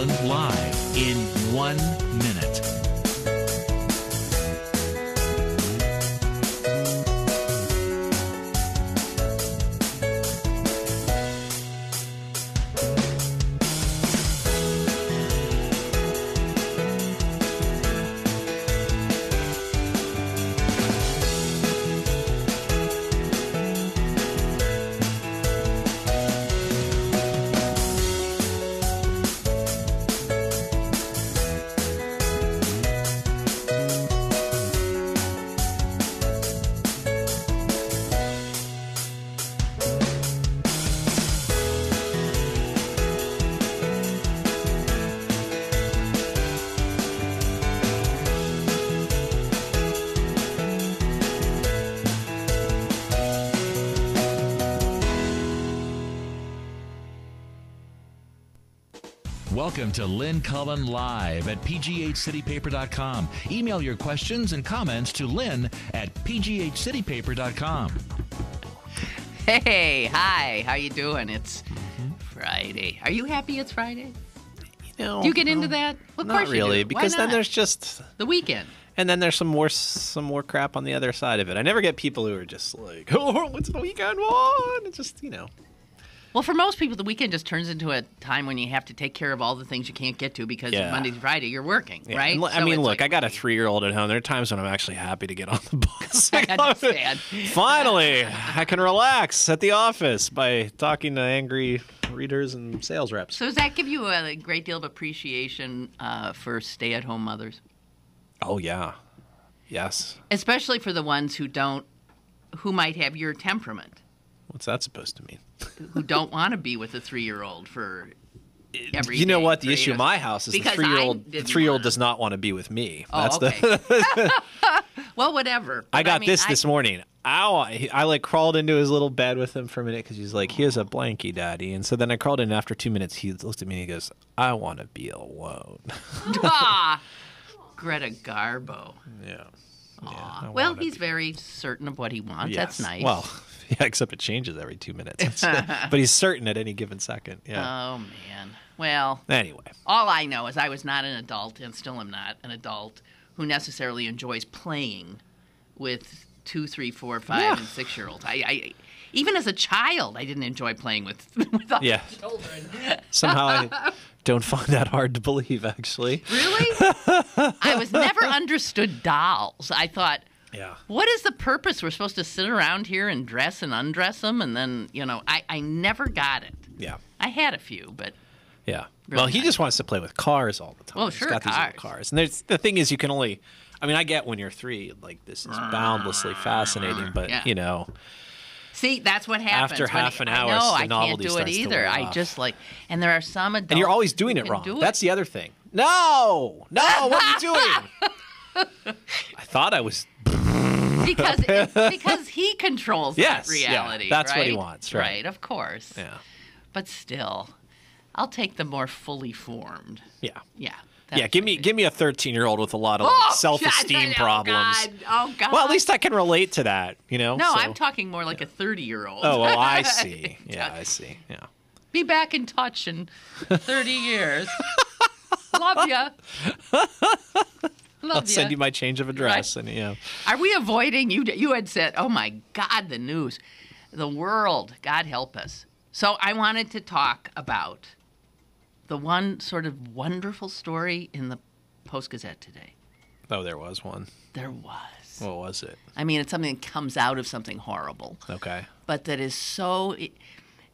Cullen live in 1 minute. Welcome to Lynn Cullen Live at pghcitypaper.com. Email your questions and comments to Lynn at pghcitypaper.com. Hey, hi, how you doing? It's Friday. Are you happy it's Friday? You know, Do you get into that? Well, of not course really, you do. Why because then not? there's just the weekend. and then there's some more crap on the other side of it. I never get people who are just like, oh, what's the weekend one? It's just, Well, for most people, the weekend just turns into a time when you have to take care of all the things you can't get to because Monday to Friday you're working, yeah. right? And, I mean, look, I got a 3-year-old at home. There are times when I'm actually happy to get on the bus. I understand. Finally, I can relax at the office by talking to angry readers and sales reps. So does that give you a great deal of appreciation for stay-at-home mothers? Oh, yeah. Yes. Especially for the ones who might have your temperament. What's that supposed to mean? Who don't want to be with a 3-year-old for every You know day what? The for issue 8 in my house is the Because 3-year-old. I The 3-year-old didn't does not want to be with me. Oh, That's okay. Well, whatever. I But got mean, this morning. I like crawled into his little bed with him for a minute because he's like, here's a blankie, Daddy. And so then I crawled in. After 2 minutes, he looked at me and he goes, I want to be alone. Ah, Greta Garbo. Yeah. Aw. Well, he's very certain of what he wants. Yes. That's nice. Well, yeah, except it changes every 2 minutes. But he's certain at any given second. Yeah. Oh, man. Well, Anyway. all I know is I was not an adult and still am not an adult who necessarily enjoys playing with 2, 3, 4, 5, and 6-year-olds. I even as a child, I didn't enjoy playing with other children. Somehow I don't find that hard to believe, actually. Really? I was never understood dolls. I thought, what is the purpose? We're supposed to sit around here and dress and undress them, and then, I never got it. Yeah. I had a few, but... Yeah. Really well, he nice. just wants to play with cars all the time. Well, He's sure, got these little cars. And the thing is, you can only... I mean, I get when you're 3, like, this is boundlessly fascinating, but, See, that's what happens. After half an hour, I know, the I can't novelty do it starts to either. wear I off. just and there are some adults And you're always doing who it can wrong. do That's the other thing. No, what are you doing? I thought I was... because he controls that reality. Yeah, that's right? what he wants, right? Right, of course. Yeah. But still, I'll take the more fully formed. Yeah. Yeah. Yeah, give me a 13-year-old with a lot of self-esteem problems. Oh God. Well, at least I can relate to that, No, so. I'm talking more like a 30-year-old. Oh, well, I see. Yeah, I see. Yeah. Be back in touch in 30 years. Love ya. I'll send you my change of address, Right. and Are we avoiding you? You had said, "Oh my God, the news, the world. God help us." So I wanted to talk about the one sort of wonderful story in the Post-Gazette today. Oh, there was one. There was. What was it? I mean, it's something that comes out of something horrible. Okay. But that is so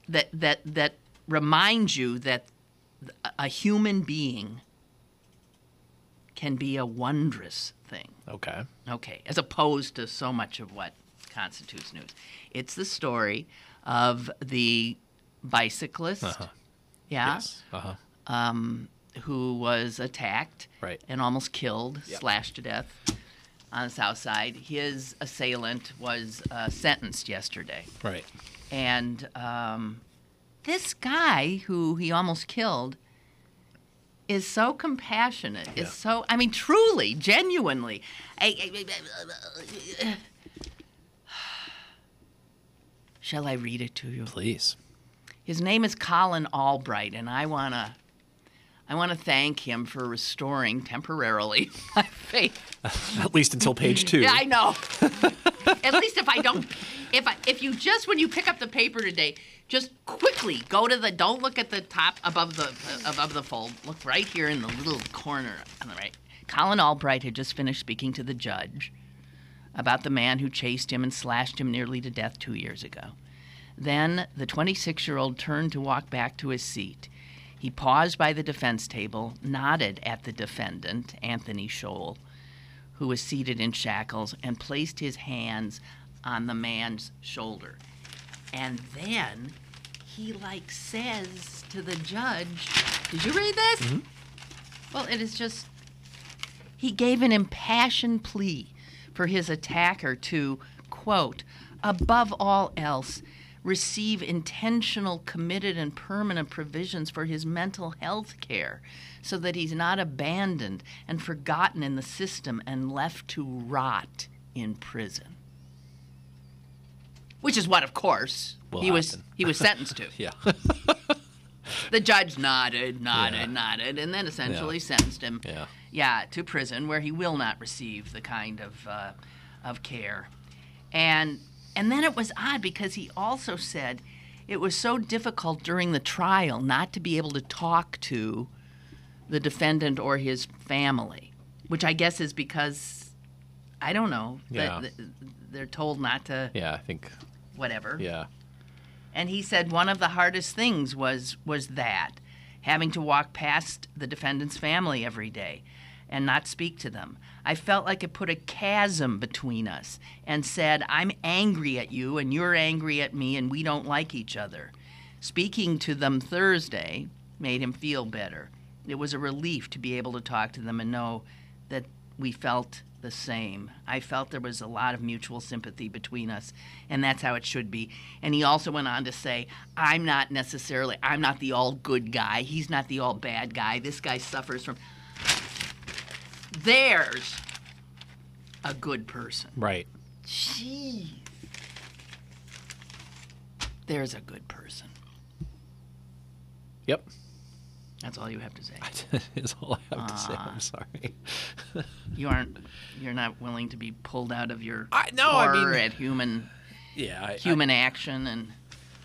that reminds you that a human being can be a wondrous thing. Okay. Okay, as opposed to so much of what constitutes news. It's the story of the bicyclist, Yes. who was attacked Right. and almost killed, slashed to death on the south side. His assailant was sentenced yesterday. Right. And this guy who he almost killed is so compassionate, is so, I mean, truly, genuinely. Shall I read it to you? Please. His name is Colin Albright, and I want I want to thank him for restoring temporarily my faith. At least until page 2. Yeah, I know. At least if you just, when you pick up the paper today, just quickly go to don't look at the top above the fold. Look right here in the little corner on the right. Colin Albright had just finished speaking to the judge about the man who chased him and slashed him nearly to death 2 years ago. Then the 26-year-old turned to walk back to his seat. He paused by the defense table, nodded at the defendant, Anthony Scholl, who was seated in shackles, and placed his hands on the man's shoulder. And then he, says to the judge, did you read this? Mm-hmm. Well, it is just, he gave an impassioned plea for his attacker to, quote, above all else, receive intentional, committed, and permanent provisions for his mental health care so that he's not abandoned and forgotten in the system and left to rot in prison. Which is what, of course, he was sentenced to. Yeah. The judge nodded, and then essentially sentenced him to prison where he will not receive the kind of care. And then it was odd because he also said it was so difficult during the trial not to be able to talk to the defendant or his family, which I guess is because, I don't know, they're told not to. Yeah, I think. Whatever. Yeah. And he said one of the hardest things was that, having to walk past the defendant's family every day and not speak to them. I felt like it put a chasm between us and said, I'm angry at you and you're angry at me and we don't like each other. Speaking to them Thursday made him feel better. It was a relief to be able to talk to them and know that we felt the same. I felt there was a lot of mutual sympathy between us, and that's how it should be. And he also went on to say, I'm not the all good guy. He's not the all bad guy. This guy suffers from... There's a good person. Right. Jeez. There's a good person. Yep. That's all you have to say. That's all I have to say. I'm sorry. You're not willing to be pulled out of your horror at human action and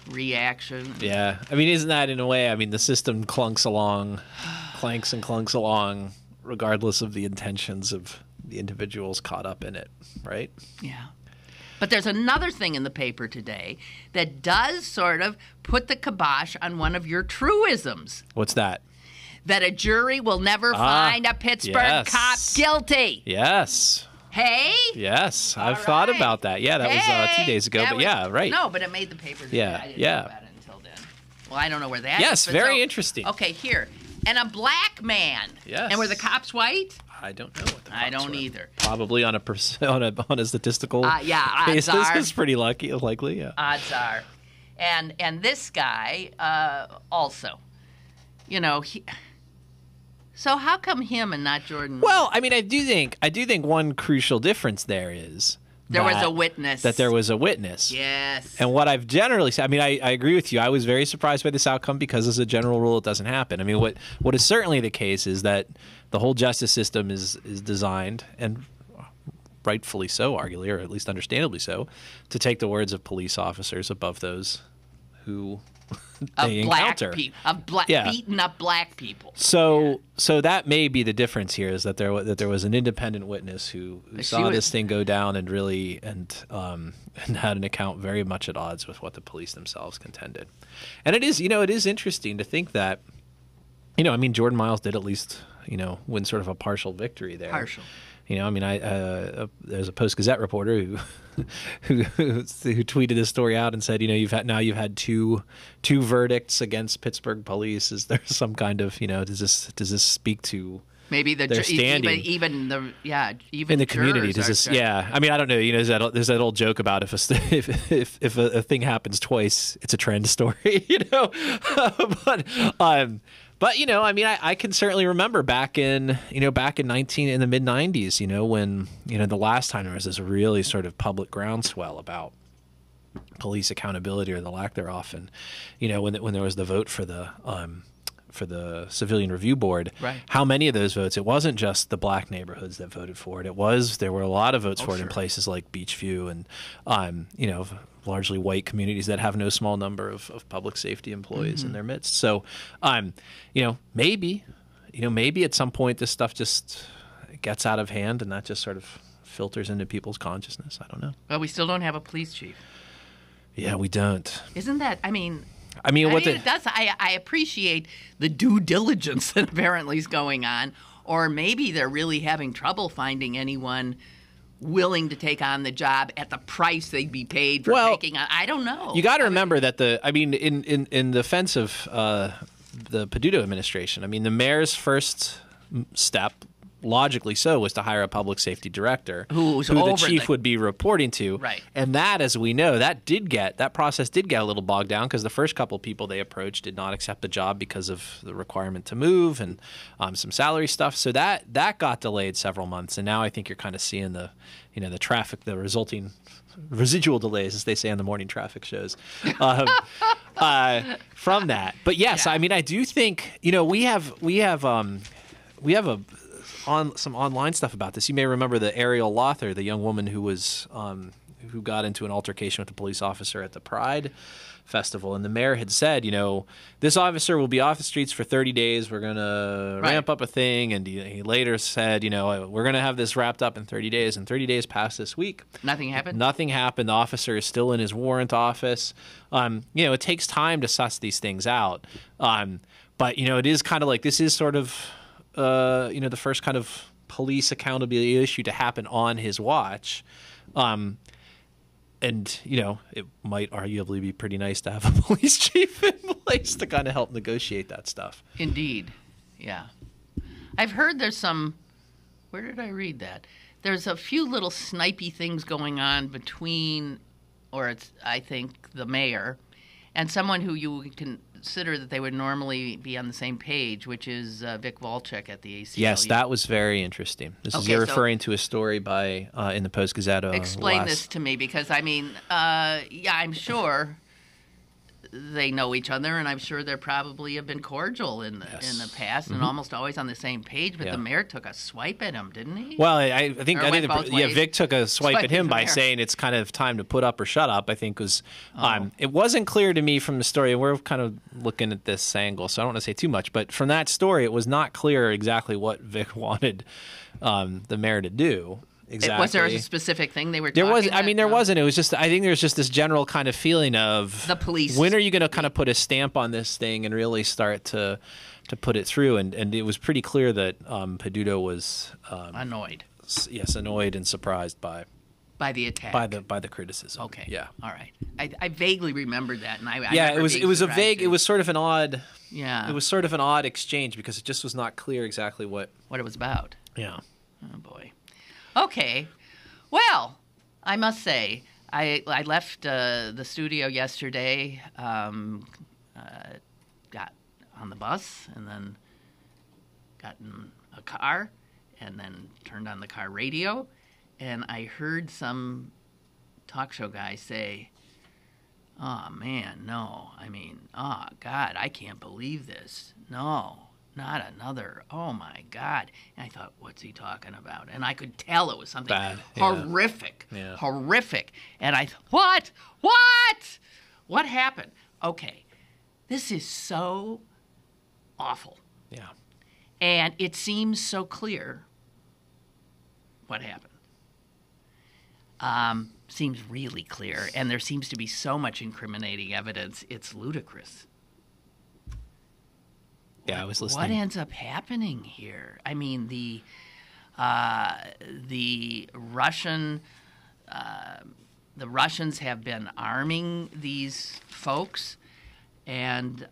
reaction. Yeah. I mean, isn't that in a way, the system clanks along regardless of the intentions of the individuals caught up in it, right? Yeah. But there's another thing in the paper today that does sort of put the kibosh on one of your truisms. What's that? That a jury will never find a Pittsburgh cop guilty. Yes. Hey? Yes. I've thought about that. Yeah, that was 2 days ago. But yeah, right. No, but it made the paper today. Yeah, I didn't know about it until then. Well, I don't know where that is. Yes, very interesting. Okay, here. And a black man. Yes. And were the cops white? I don't know what the cops I don't were. either. Probably on a statistical odds basis. are. It's pretty likely, yeah. Odds are. And this guy also, so how come him and not Jordan? Well, I do think one crucial difference there is there was a witness. That there was a witness. Yes. And what I've generally said, I agree with you. I was very surprised by this outcome because as a general rule, it doesn't happen. What is certainly the case is that the whole justice system is designed, and rightfully so, arguably, or at least understandably so, to take the words of police officers above those who they encounter. Beaten up black people. So that may be the difference here, is that there was an independent witness who saw this thing go down and really and had an account very much at odds with what the police themselves contended. And it is interesting to think that Jordan Miles did at least win sort of a partial victory there. Partial. There's a Post-Gazette reporter who tweeted this story out and said, you've had two verdicts against Pittsburgh police. Is there some kind of, does this speak to maybe their standing even in the community? Does this? Yeah, I don't know. There's that old joke about if a thing happens twice, it's a trend story. But I can certainly remember back in the mid-90s, when the last time there was this really sort of public groundswell about police accountability or the lack thereof, and when there was the vote for the the Civilian Review Board. Right. How many of those votes? It wasn't just the black neighborhoods that voted for it. There were a lot of votes for it in places like Beachview and largely white communities that have no small number of public safety employees in their midst. So, maybe at some point this stuff just gets out of hand and that just sort of filters into people's consciousness. I don't know. Well, we still don't have a police chief. Yeah, we don't. Isn't that? It does. I appreciate the due diligence that apparently is going on, or maybe they're really having trouble finding anyone willing to take on the job at the price they'd be paid for taking on. I don't know. You got to remember that in defense of the Peduto administration, the mayor's first step, logically so, was to hire a public safety director who the chief would be reporting to. Right. And that, as we know, that process did get a little bogged down because the first couple people they approached did not accept the job because of the requirement to move and some salary stuff. So that got delayed several months. And now I think you're kind of seeing the traffic, the resulting residual delays, as they say on the morning traffic shows, from that. But yes, I do think we have some online stuff about this. You may remember the Ariel Lother, the young woman who got into an altercation with a police officer at the Pride Festival, and the mayor had said, this officer will be off the streets for 30 days. We're going to ramp up a thing, and he later said, we're going to have this wrapped up in 30 days, and 30 days passed this week. Nothing happened? Nothing happened. The officer is still in his warrant office. It takes time to suss these things out. But, it is kind of like this is sort of the first kind of police accountability issue to happen on his watch. And, it might arguably be pretty nice to have a police chief in place to kind of help negotiate that stuff. Indeed. Yeah. I've heard there's some – where did I read that? There's a few little snipey things going on between – or it's, I think, the mayor and someone who you consider that they would normally be on the same page, which is Vic Volchek at the ACLU. Yes, that was very interesting. You're referring to a story by in the Post-Gazette. Explain this to me, because I'm sure they know each other, and I'm sure they probably have been cordial in the past and almost always on the same page. But the mayor took a swipe at him, didn't he? Well, I think Vic took a swipe at him by saying it's kind of time to put up or shut up. I think was it wasn't clear to me from the story. We're kind of looking at this angle, so I don't want to say too much. But from that story, it was not clear exactly what Vic wanted the mayor to do. Exactly. Was there a specific thing they were talking about? There wasn't. It was just, I think there's just this general kind of feeling of the police. When are you going to kind of put a stamp on this thing and really start to put it through? And it was pretty clear that Peduto was annoyed. Yes, annoyed and surprised by the attack, by the criticism. Okay. Yeah. All right. I vaguely remembered that, and it was a vague. It was sort of an odd. Yeah. It was sort of an odd exchange because it just was not clear exactly what it was about. Yeah. Oh boy. Okay. Well, I must say, I left the studio yesterday, got on the bus, and then got in a car, and then turned on the car radio, and I heard some talk show guy say, "Oh, man, no. Oh, God, I can't believe this. No. Not another. Oh, my God." And I thought, what's he talking about? And I could tell it was something bad. Horrific. Yeah. Horrific. And I thought, what? What happened? Okay. This is so awful. Yeah. And it seems so clear what happened. Seems really clear. And there seems to be so much incriminating evidence. It's ludicrous. Yeah, I was listening. What ends up happening here? The Russians have been arming these folks, and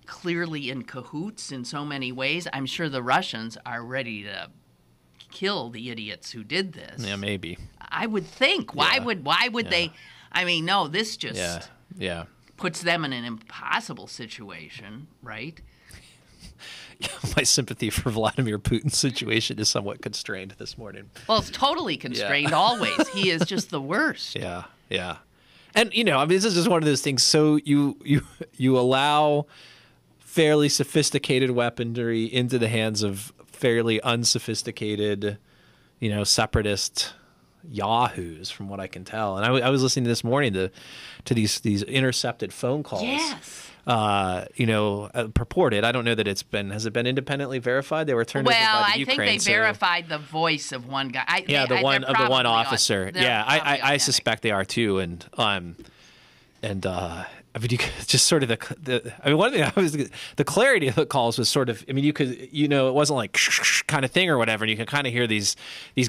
clearly in cahoots in so many ways. I'm sure the Russians are ready to kill the idiots who did this. Yeah, maybe. I would think. Why would they? No. This just puts them in an impossible situation, right? My sympathy for Vladimir Putin's situation is somewhat constrained this morning. Well, it's totally constrained always. He is just the worst. Yeah. And this is just one of those things. So you allow fairly sophisticated weaponry into the hands of fairly unsophisticated, separatist yahoos, from what I can tell. And I was listening this morning to these intercepted phone calls. Yes. Purported. I don't know that has it been independently verified? They were turned over by the Ukraine. Well, I think they verified the voice of one guy. The one officer. I authentic. suspect they are too. And I mean, you could just sort of one thing the clarity of the calls was sort of, I mean, you could, it wasn't like kind of thing or whatever. And you can kind of hear these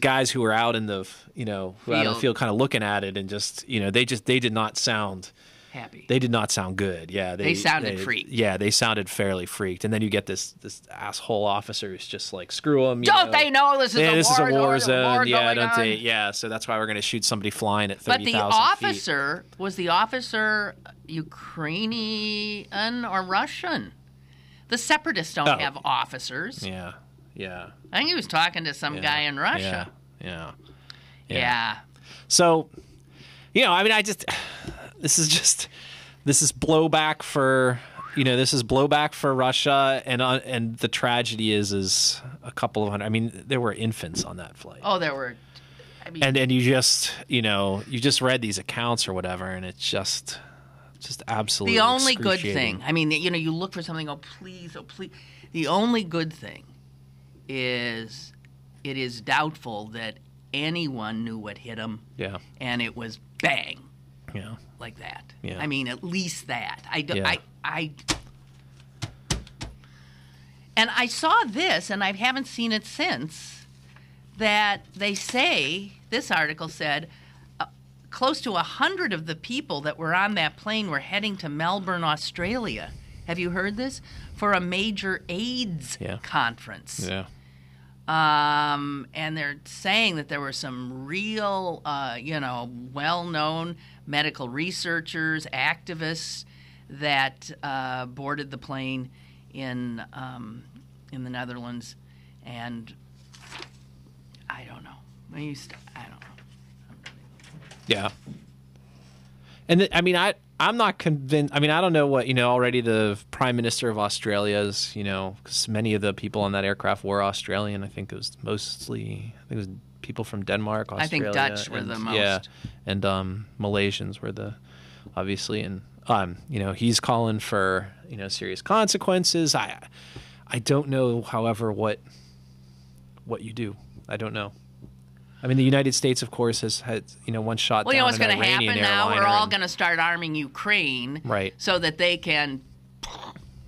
guys who were out in the, out in the field kind of looking at it and just, they did not sound happy. They did not sound good. Yeah. They sounded freaked. Yeah. They sounded fairly freaked. And then you get this asshole officer who's just like, screw them. Don't they know this is a war zone? Yeah. Going on? Yeah. So that's why we're going to shoot somebody flying at 30,000 feet. But the officer, was the officer Ukrainian or Russian? The separatists don't have officers. Yeah. Yeah. I think he was talking to some guy in Russia. Yeah. So, I mean, this is blowback for Russia, and the tragedy is a couple of hundred. I mean, there were infants on that flight. Oh, there were. I mean, and you just read these accounts or whatever, and it's just absolutely the only good thing. I mean, you look for something. Oh please. The only good thing is it is doubtful that anyone knew what hit him. Yeah. And it was bang. Yeah. Like that. Yeah. I mean, at least that. And I saw this, and I haven't seen it since, that they say, this article said, close to 100 of the people that were on that plane were heading to Melbourne, Australia. Have you heard this? For a major AIDS conference. Yeah. And they're saying that there were some real, well-known medical researchers, activists that boarded the plane in the Netherlands, and I don't know. I don't know. Yeah. And I'm not convinced. I mean, I don't know what, already the Prime Minister of Australia is, because many of the people on that aircraft were Australian. I think it was people from Denmark, Australia. I think Dutch were the most. Yeah. And Malaysians were obviously. And, he's calling for, serious consequences. I don't know, however, what you do. I don't know. I mean, the United States, of course, has had, one shot down what's an going to Iranian happen now? airliner. We're all going to start arming Ukraine, right? So that they can,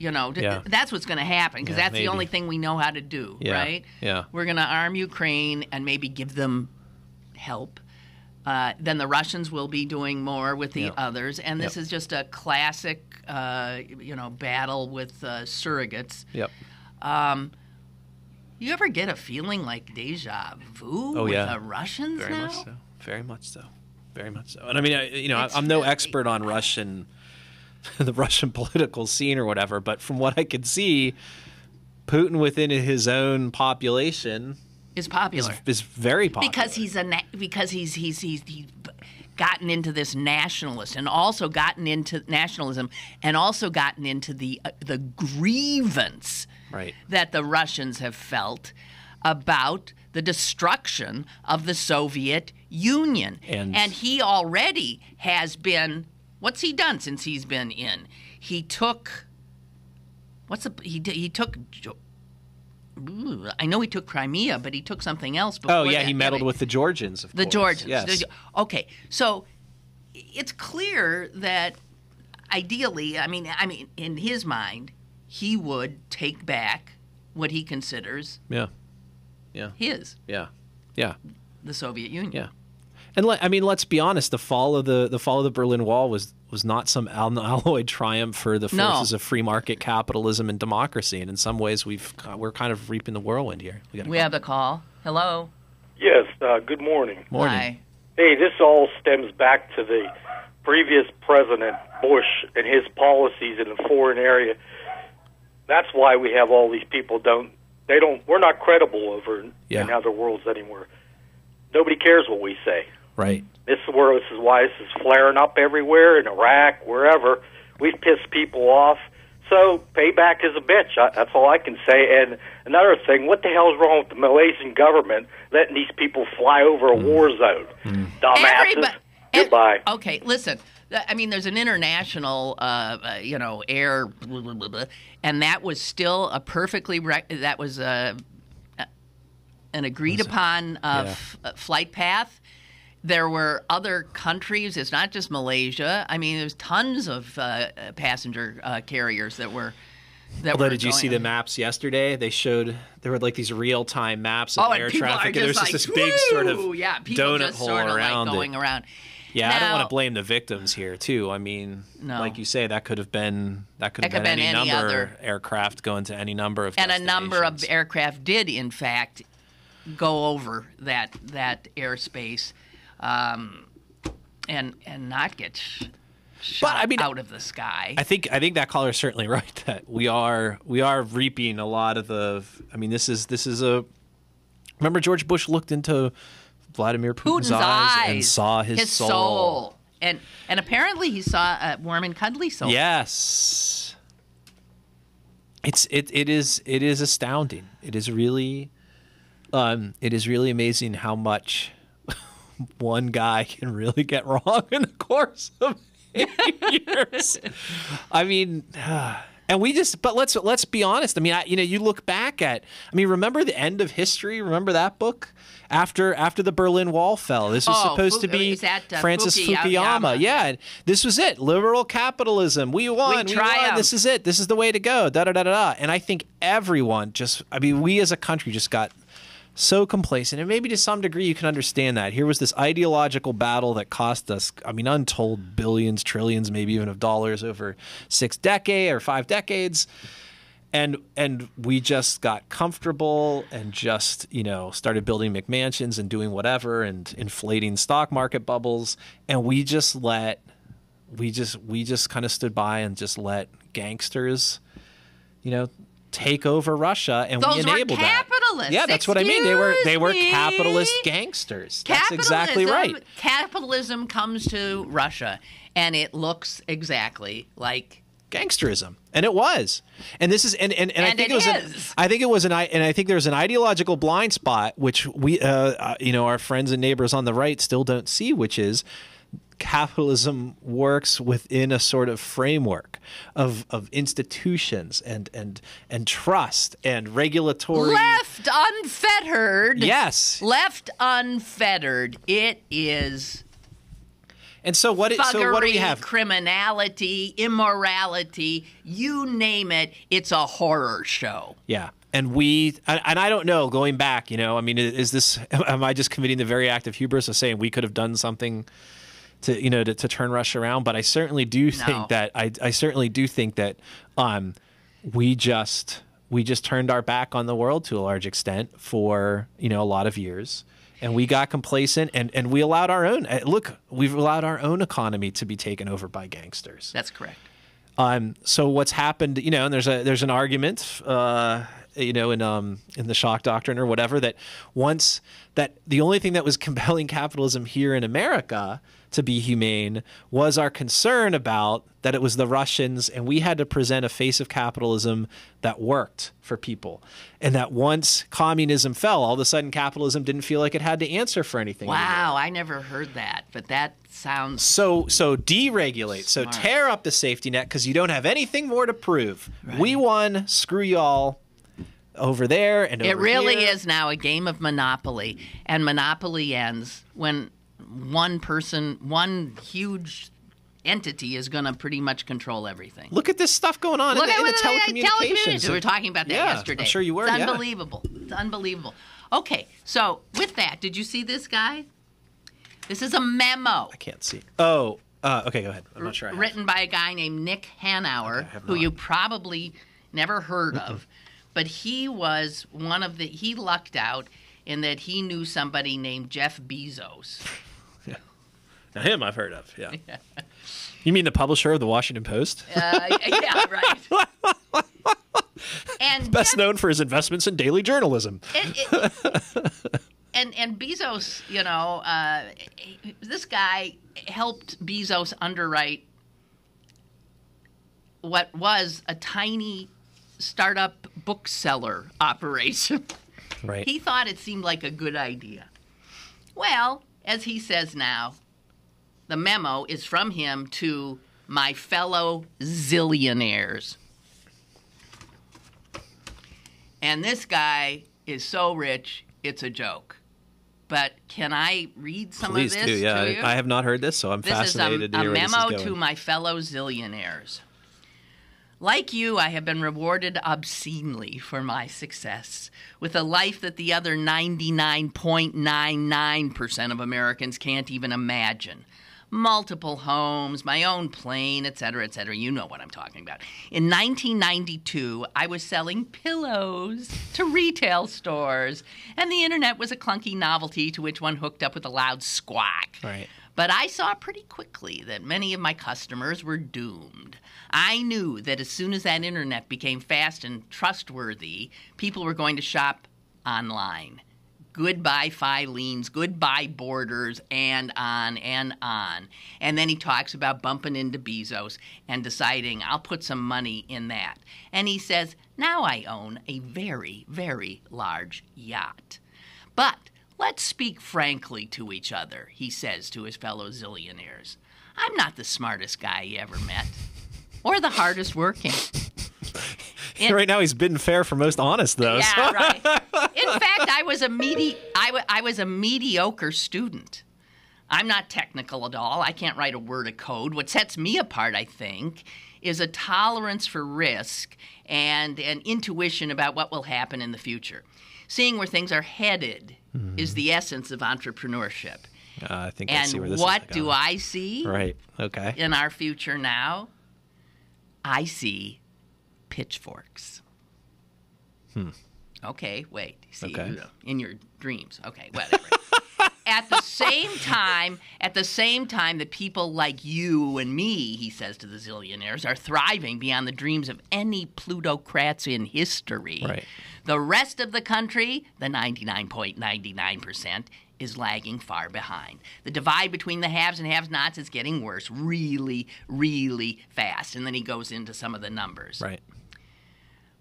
that's what's going to happen, because that's the only thing we know how to do, right? Yeah. We're going to arm Ukraine and maybe give them help. Then the Russians will be doing more with the others, and this is just a classic, battle with surrogates. Yep. You ever get a feeling like deja vu with the Russians Very now? much so. Very much so. Very much so. And I mean, I'm no expert on the Russian political scene or whatever, but from what I could see, Putin within his own population is popular. Is very popular because he's gotten into this nationalist and also gotten into nationalism and also gotten into the grievance that the Russians have felt about the destruction of the Soviet Union. And he already has been, what's he done since he's been in? He took, I know he took Crimea, but he took something else before he meddled with the Georgians, of course. The Georgians. Yes. Okay, so it's clear that ideally, I mean, in his mind, he would take back what he considers his. Yeah. The Soviet Union. Yeah. And let's be honest, the fall of the Berlin Wall was not some unalloyed triumph for the forces of free market capitalism and democracy. And in some ways, we're kind of reaping the whirlwind here. We have the call. Hello. Yes. Good morning. Morning. Hi. Hey, this all stems back to the previous President Bush and his policies in the foreign area. That's why we have all these people we're not credible over in other worlds anymore. Nobody cares what we say. Right. This is why this is flaring up everywhere in Iraq, wherever. We've pissed people off So payback is a bitch. That's all I can say. And another thing, what the hell is wrong with the Malaysian government letting these people fly over a war zone? Dumbasses. Goodbye. Okay, listen. I mean, there's an international, air, blah, blah, blah, blah, and that was still a perfectly that was an agreed upon flight path. There were other countries. It's not just Malaysia. I mean, there's tons of passenger carriers that were. Although, did you see the maps yesterday? They showed there were like these real-time maps of air traffic, and there's just this big sort of donut hole around going around. Yeah, now, I don't want to blame the victims here, too. I mean, like you say, that could have been any number of aircraft going to any number of destinations. And a number of aircraft did, in fact, go over that airspace and not get shot out of the sky. I think that caller is certainly right that we are reaping a lot of the. I mean, this is a. Remember, George Bush looked into Vladimir Putin's eyes and saw his soul. And apparently he saw a warm and cuddly soul. Yes. It is astounding. It is really amazing how much one guy can really get wrong in the course of 8 years. I mean, and let's be honest. I mean, you look back at. I mean, remember the end of history? Remember that book? After the Berlin Wall fell, this was supposed to be Francis Fukuyama. Yeah, this was it. Liberal capitalism. We won. We won. This is it. This is the way to go. Da da da da da. And I think everyone we as a country just got so complacent, and maybe to some degree you can understand that. Here was this ideological battle that cost us, untold billions, trillions, maybe even of dollars over 5 decades. And we just got comfortable and just, started building McMansions and doing whatever and inflating stock market bubbles. And we just kind of stood by and just let gangsters, take over Russia, and we enabled that. Capitalists. Yeah, that's what I mean. They were capitalist gangsters. That's exactly right. Capitalism comes to Russia, and it looks exactly like gangsterism, and it was. And this is and I think it was I think there's an ideological blind spot which we our friends and neighbors on the right still don't see, which is capitalism works within a sort of framework of institutions and trust and regulatory. Left unfettered. Yes. Left unfettered. It is. And so what do we have? Criminality, immorality, you name it, it's a horror show. Yeah. And I don't know, going back, am I just committing the very act of hubris of saying we could have done something to turn Russia around? But I certainly do think that we just turned our back on the world to a large extent for a lot of years, and we got complacent, and we allowed we've allowed our own economy to be taken over by gangsters. That's correct. So what's happened, and there's an argument, in the shock doctrine or whatever, that the only thing that was compelling capitalism here in America to be humane was our concern about that it was the Russians, and we had to present a face of capitalism that worked for people. And that once communism fell, all of a sudden capitalism didn't feel like it had to answer for anything anymore. I never heard that, but that sounds so deregulate. Smart. So tear up the safety net because you don't have anything more to prove. Right. We won. Screw y'all. Over there and over here. It really is now a game of Monopoly, and Monopoly ends when one huge entity is going to pretty much control everything. Look at this stuff going on in the telecommunications. We were talking about that yesterday. I'm sure you were. It's unbelievable. It's unbelievable. Okay, so with that, did you see this guy? This is a memo. I can't see. Oh, okay, go ahead. I'm not sure. Written by a guy named Nick Hanauer, who you probably never heard of. But he was he lucked out in that he knew somebody named Jeff Bezos. Yeah. Now him I've heard of, yeah. You mean the publisher of the Washington Post? Yeah, right. And best known for his investments in daily journalism. And Bezos, this guy helped Bezos underwrite what was a tiny startup bookseller operation. Right. He thought it seemed like a good idea. Well, as he says now, the memo is from him to my fellow zillionaires. And this guy is so rich, it's a joke. But can I read some Please of this do. Yeah, to you? I have not heard this, so I'm fascinated to hear where this is going. This is a memo to my fellow zillionaires. Like you, I have been rewarded obscenely for my success, with a life that the other 99.99% of Americans can't even imagine. Multiple homes, my own plane, etc., etc. You know what I'm talking about. In 1992, I was selling pillows to retail stores, and the internet was a clunky novelty to which one hooked up with a loud squawk. Right. But I saw pretty quickly that many of my customers were doomed. I knew that as soon as that internet became fast and trustworthy, people were going to shop online. Goodbye Filene's, goodbye Borders, and on and on. And then he talks about bumping into Bezos and deciding, I'll put some money in that. And he says, now I own a very, very large yacht. But let's speak frankly to each other, he says to his fellow zillionaires. I'm not the smartest guy you ever met, or the hardest working. Right now he's been fair for most honest, though. Yeah, right. In fact, I was a mediocre student. I'm not technical at all. I can't write a word of code. What sets me apart, I think, is a tolerance for risk and an intuition about what will happen in the future. Seeing where things are headed is the essence of entrepreneurship. I think I see where this And is what do I see Right. Okay. in our future now? I see pitchforks. Okay, wait. See, Okay. in your dreams. Okay, whatever. At the same time that people like you and me, he says to the zillionaires, are thriving beyond the dreams of any plutocrats in history. Right. The rest of the country, the 99.99%, is lagging far behind. The divide between the haves and have-nots is getting worse really, really fast. And then he goes into some of the numbers. Right.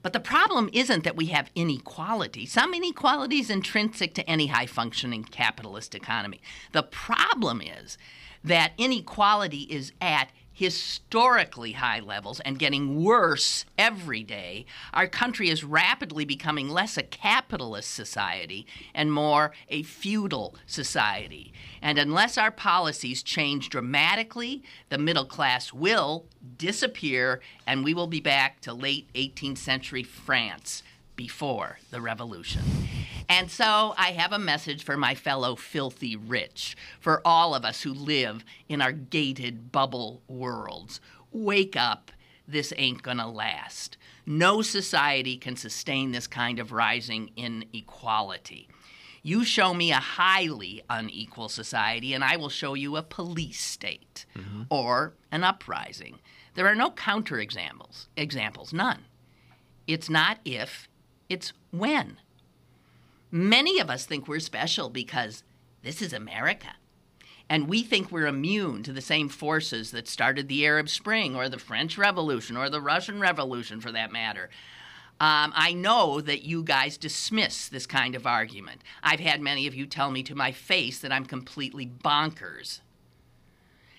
But the problem isn't that we have inequality. Some inequality is intrinsic to any high-functioning capitalist economy. The problem is that inequality is at historically high levels and getting worse every day. Our country is rapidly becoming less a capitalist society and more a feudal society. And unless our policies change dramatically, the middle class will disappear and we will be back to late 18th century France before the revolution. And so I have a message for my fellow filthy rich, for all of us who live in our gated bubble worlds. Wake up. This ain't gonna last. No society can sustain this kind of rising inequality. You show me a highly unequal society, and I will show you a police state or an uprising. There are no counterexamples. None. It's not if, it's when. Many of us think we're special because this is America. And we think we're immune to the same forces that started the Arab Spring or the French Revolution or the Russian Revolution, for that matter. I know that you guys dismiss this kind of argument. I've had many of you tell me to my face that I'm completely bonkers.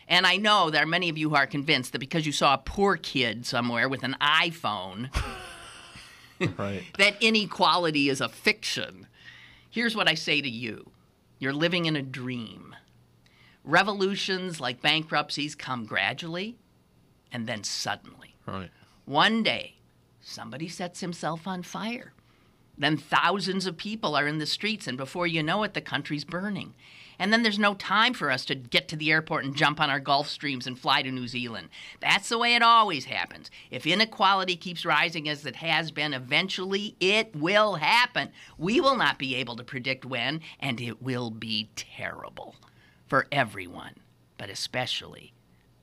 And I know there are many of you who are convinced that because you saw a poor kid somewhere with an iPhone, Right. that inequality is a fiction. Here's what I say to you. You're living in a dream. Revolutions like bankruptcies come gradually and then suddenly. Right. One day, somebody sets himself on fire. Then thousands of people are in the streets, and before you know it, the country's burning. And then there's no time for us to get to the airport and jump on our Gulfstreams and fly to New Zealand. That's the way it always happens. If inequality keeps rising as it has been, eventually it will happen. We will not be able to predict when, and it will be terrible for everyone, but especially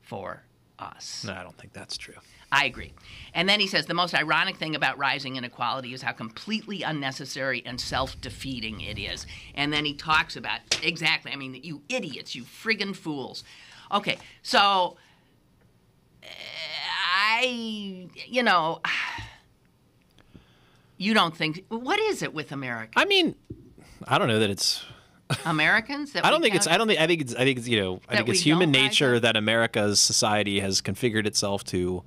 for us. No, I don't think that's true. I agree. And then he says, the most ironic thing about rising inequality is how completely unnecessary and self-defeating it is. And then he talks about, exactly, I mean, you idiots, you friggin' fools. Okay, so I you don't think, what is it with America? I mean, I don't know that it's Americans? I think it's human nature that America's society has configured itself to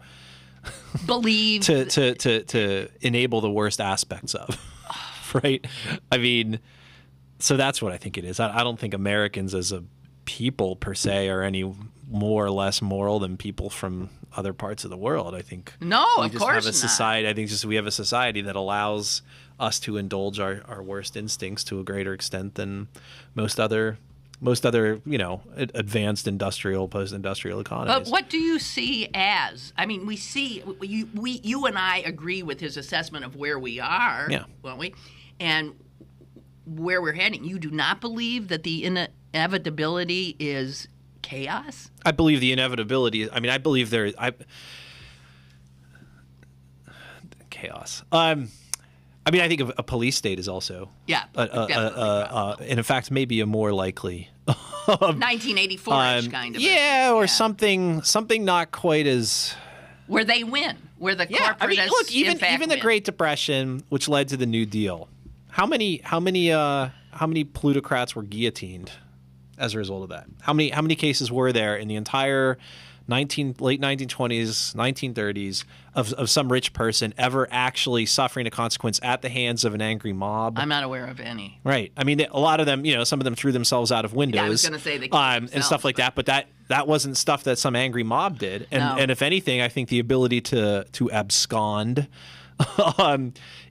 believe to enable the worst aspects of, right? I mean, so that's what I think it is. I don't think Americans as a people per se are any more or less moral than people from other parts of the world. I think of have course a society. I think just we have a society that allows us to indulge our worst instincts to a greater extent than most other advanced post-industrial economies. But what do you see as? I mean, we see you and I agree with his assessment of where we are, won't we? And where we're heading. You do not believe that the inevitability is chaos? I believe the inevitability. I mean, I believe chaos. I mean, I think a police state is also and in fact maybe a more likely 1984-ish kind of or something not quite as where they win, where the corporate I mean, look, even the Great Depression, which led to the New Deal. How many plutocrats were guillotined as a result of that? How many cases were there in the entire late 1920s, 1930s of some rich person ever actually suffering a consequence at the hands of an angry mob? I'm not aware of any. Right. I mean, a lot of them, some of them threw themselves out of windows. I was going to say they and stuff like that. But that wasn't stuff that some angry mob did. And if anything, I think the ability to abscond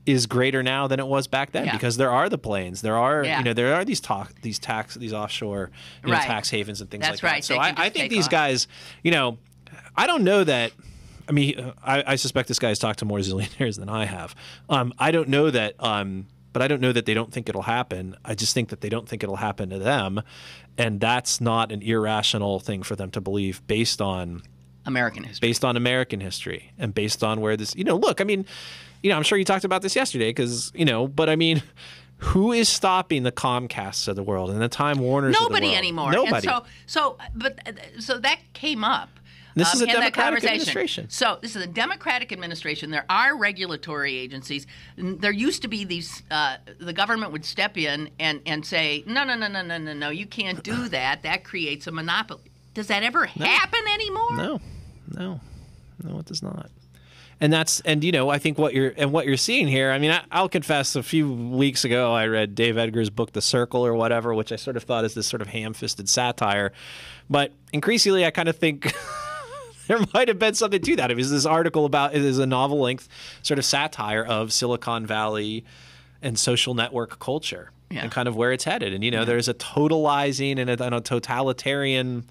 is greater now than it was back then because there are the planes, there are there are these offshore tax havens and things like that. So I think these guys, I don't know that. I mean, I suspect this guy's talked to more zillionaires than I have. I don't know that, but I don't know that they don't think it'll happen. I just think that they don't think it'll happen to them, and that's not an irrational thing for them to believe based on American history, and based on where this, look, I mean, I'm sure you talked about this yesterday because, but I mean, who is stopping the Comcasts of the world and the Time Warners of the world? Nobody anymore. Nobody. And so that came up. This is a Democratic administration. So this is a Democratic administration. There are regulatory agencies. There used to be these. The government would step in and say, no, you can't do that. That creates a monopoly. Does that ever happen anymore? No, it does not. And I think what you're seeing here. I mean, I'll confess. A few weeks ago, I read Dave Edgar's book, The Circle or whatever, which I sort of thought is this sort of ham-fisted satire. But increasingly, I kind of think there might have been something to that. It was this article it is a novel-length sort of satire of Silicon Valley and social network culture and kind of where it's headed. And there's a totalizing and a totalitarian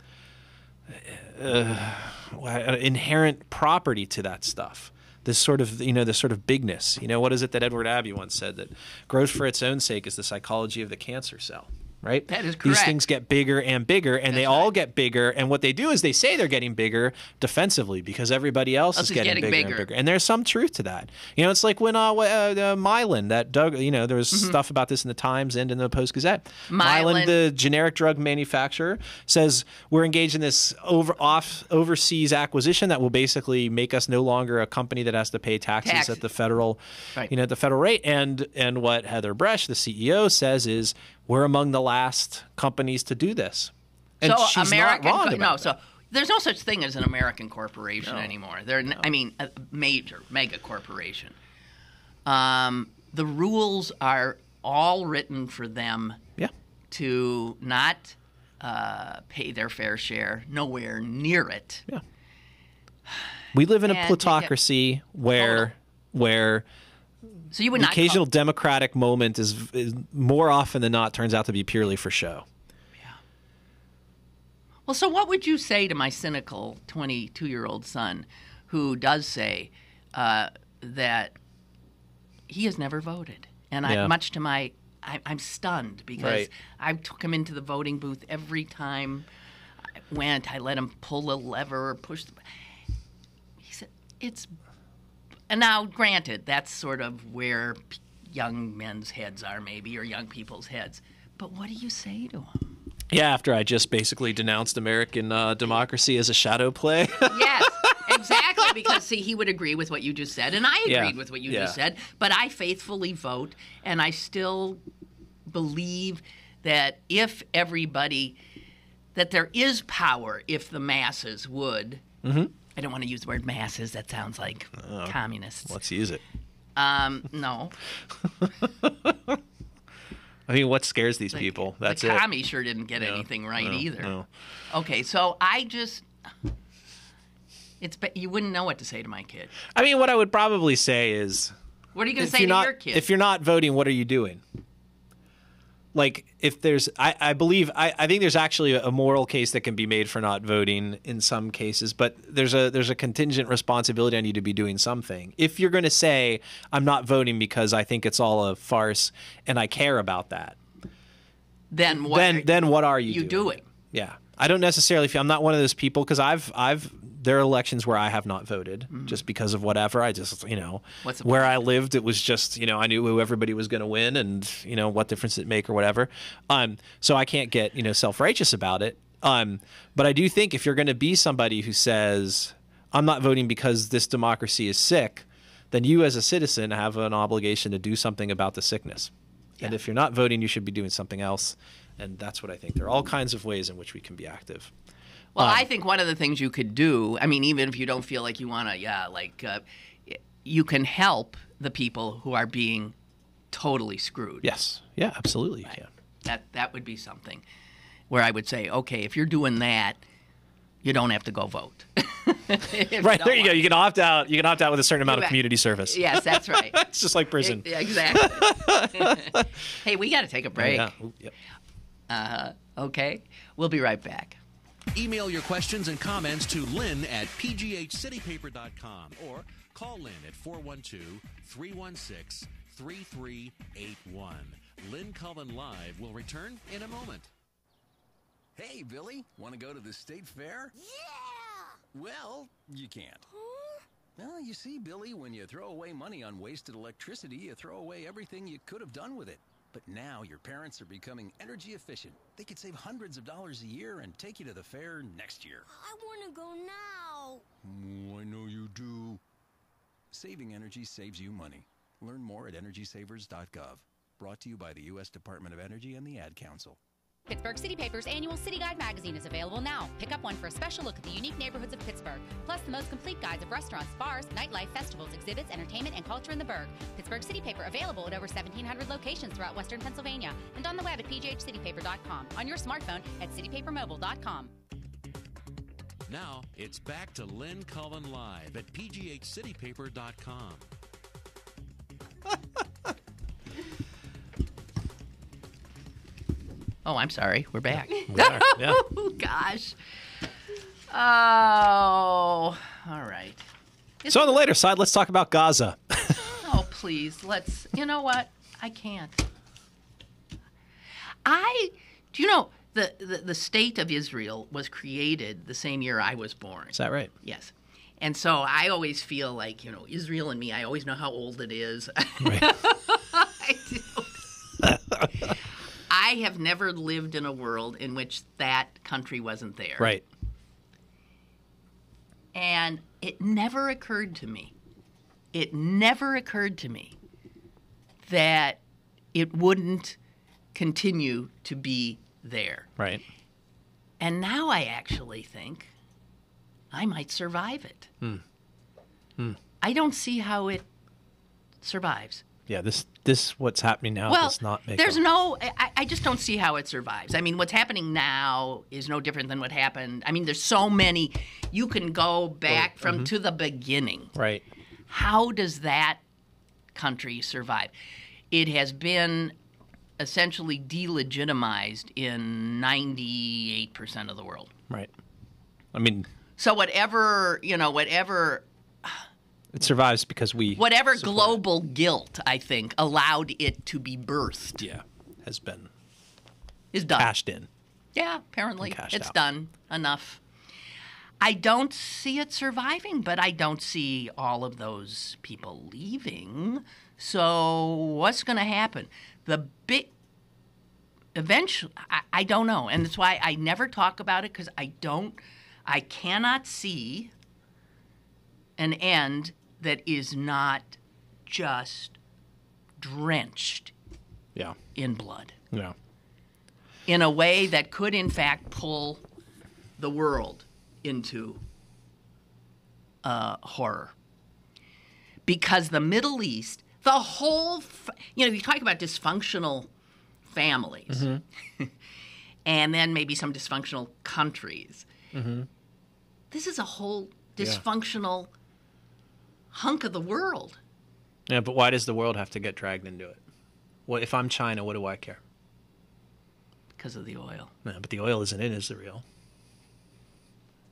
inherent property to that stuff. This sort of bigness. What is it that Edward Abbey once said, that growth for its own sake is the psychology of the cancer cell. Right? That is correct. These things get bigger and bigger, and they all get bigger. And what they do is they say they're getting bigger defensively because everybody else is getting bigger and bigger. And there's some truth to that. It's like when Mylan, that Doug, there was stuff about this in the Times and in the Post-Gazette. Mylan, the generic drug manufacturer, says we're engaged in this overseas acquisition that will basically make us no longer a company that has to pay taxes at the federal, at the federal rate. And what Heather Bresch, the CEO, says is, we're among the last companies to do this. And so she's not wrong about that. There's no such thing as an American corporation anymore. I mean, a major, mega corporation. The rules are all written for them to not pay their fair share, nowhere near it. Yeah. We live in a plutocracy where so you would the not occasional democratic moment is more often than not turns out to be purely for show. Yeah. Well, so what would you say to my cynical 22-year-old son who does say that he has never voted? And I'm stunned because I took him into the voting booth every time I went. I let him pull a lever or push. He said, and now, granted, that's sort of where young men's heads are, maybe, or young people's heads. But what do you say to them? Yeah, after I just basically denounced American democracy as a shadow play. Yes, exactly because see, he would agree with what you just said, and I agreed with what you just said. But I faithfully vote, and I still believe that if everybody, that there is power if the masses would. Mm-hmm. I don't want to use the word masses. That sounds like communists. Let's use it. No. I mean, what scares these people? That's the it. commie sure didn't get anything right either. No. Okay, so you wouldn't know what to say to my kid. I mean, what I would probably say is, what are you going to say to your kid? If you're not voting, what are you doing? Like, if there's, I think there's actually a moral case that can be made for not voting in some cases, but there's a contingent responsibility on you to be doing something. If you're going to say, I'm not voting because I think it's all a farce and I care about that, then what are you doing? Yeah. I don't necessarily feel, I'm not one of those people, because there are elections where I have not voted just because of whatever. I just, where I lived, it was just, I knew who everybody was going to win and, what difference it make or whatever. So I can't get, self-righteous about it. But I do think if you're going to be somebody who says, I'm not voting because this democracy is sick, then you as a citizen have an obligation to do something about the sickness. Yeah. And if you're not voting, you should be doing something else. And that's what I think. There are all kinds of ways in which we can be active. Well, I think one of the things you could do, I mean, even if you don't feel like you want to, you can help the people who are being totally screwed. Yes. Yeah, absolutely. Right. Yeah. That would be something where I would say, okay, if you're doing that, you don't have to go vote. Right, there you go. You can opt out. You can opt out with a certain amount of community service. Yes, that's right. It's just like prison. Exactly. Hey, we got to take a break. Yeah. Ooh, yep. Okay. We'll be right back. Email your questions and comments to Lynn at pghcitypaper.com or call Lynn at 412-316-3381. Lynn Cullen Live will return in a moment. Hey, Billy, want to go to the state fair? Yeah! Well, you can't. Huh? Well, you see, Billy, when you throw away money on wasted electricity, you throw away everything you could have done with it. But now your parents are becoming energy efficient. They could save hundreds of dollars a year and take you to the fair next year. I want to go now. I know you do. Saving energy saves you money. Learn more at EnergySavers.gov. Brought to you by the U.S. Department of Energy and the Ad Council. Pittsburgh City Paper's annual City Guide magazine is available now. Pick up one for a special look at the unique neighborhoods of Pittsburgh, plus the most complete guides of restaurants, bars, nightlife, festivals, exhibits, entertainment, and culture in the burg. Pittsburgh City Paper available at over 1,700 locations throughout western Pennsylvania and on the web at pghcitypaper.com, on your smartphone at citypapermobile.com. Now, it's back to Lynn Cullen Live at pghcitypaper.com. Oh, I'm sorry. We're back. We are, yeah. Oh, gosh. Oh, all right. So on the later side, let's talk about Gaza. Oh, please. You know what? I can't. Do you know, the state of Israel was created the same year I was born. Is that right? Yes. And so I always feel like, Israel and me, I always know how old it is. Right. I do. I have never lived in a world in which that country wasn't there. Right. And it never occurred to me that it wouldn't continue to be there. Right. And now I actually think I might survive it. I don't see how it survives. Yeah, this what's happening now does not make I just don't see how it survives. I mean, what's happening now is no different than what happened. I mean, there's so many. You can go back to the beginning. Right. How does that country survive? It has been essentially delegitimized in 98% of the world. Right. I mean, so whatever it survives because whatever global guilt, I think, allowed it to be birthed. Yeah, is done. Cashed in. Yeah, apparently it's out. done enough. I don't see it surviving, but I don't see all of those people leaving. So what's going to happen? Eventually, I don't know, and that's why I never talk about it, because I cannot see an end that is not just drenched in blood. Yeah. In a way that could, in fact, pull the world into horror. Because the Middle East, the whole, you talk about dysfunctional families, and then maybe some dysfunctional countries. This is a whole dysfunctional hunk of the world. Yeah, but why does the world have to get dragged into it? Well, if I'm China, what do I care? Because of the oil. No, but the oil isn't in Israel.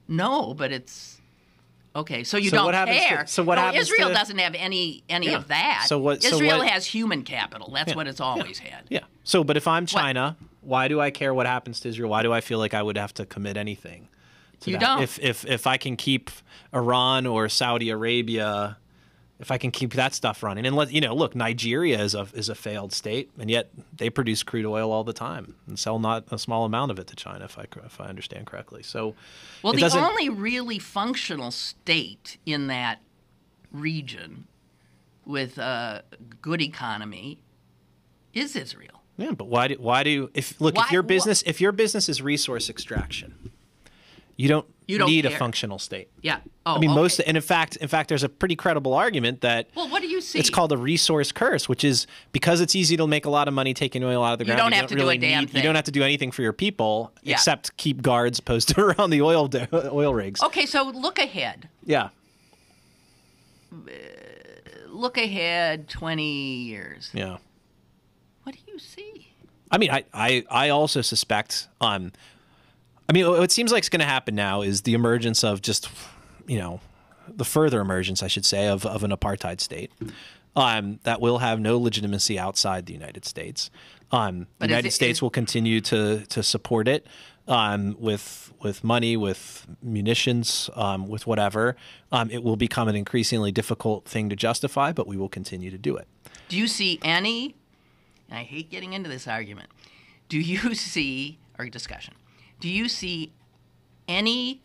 No, but it's okay. So you So don't what happens care. to- so what happens Israel to- doesn't have any of that. So what- Israel has human capital. That's what it's always had. Yeah. So, but if I'm China, why do I care what happens to Israel? Why do I feel like I would have to commit anything to You that? don't. If I can keep Iran or Saudi Arabia, if I can keep that stuff running, and look, Nigeria is a failed state, and yet they produce crude oil all the time and sell not a small amount of it to China, if I understand correctly. So, Well, it the doesn't- only really functional state in that region with a good economy is Israel. Yeah, but why do if your business is resource extraction, you don't need care. a functional state. Yeah. Oh, I mean, okay. in fact, there's a pretty credible argument that Well, what do you see? it's called a resource curse, which is because it's easy to make a lot of money taking oil out of the ground. don't have to do a damn thing. You don't have to do anything for your people Yeah. except keep guards posted around the oil rigs. Okay, so look ahead. Yeah. Look ahead 20 years. Yeah. What do you see? I mean, I also suspect. I mean, what seems like is going to happen now is the emergence of just, the further emergence, I should say, of an apartheid state that will have no legitimacy outside the United States. The United States will continue to support it with money, with munitions, with whatever. It will become an increasingly difficult thing to justify, but we will continue to do it. Do you see any, and I hate getting into this argument, do you see any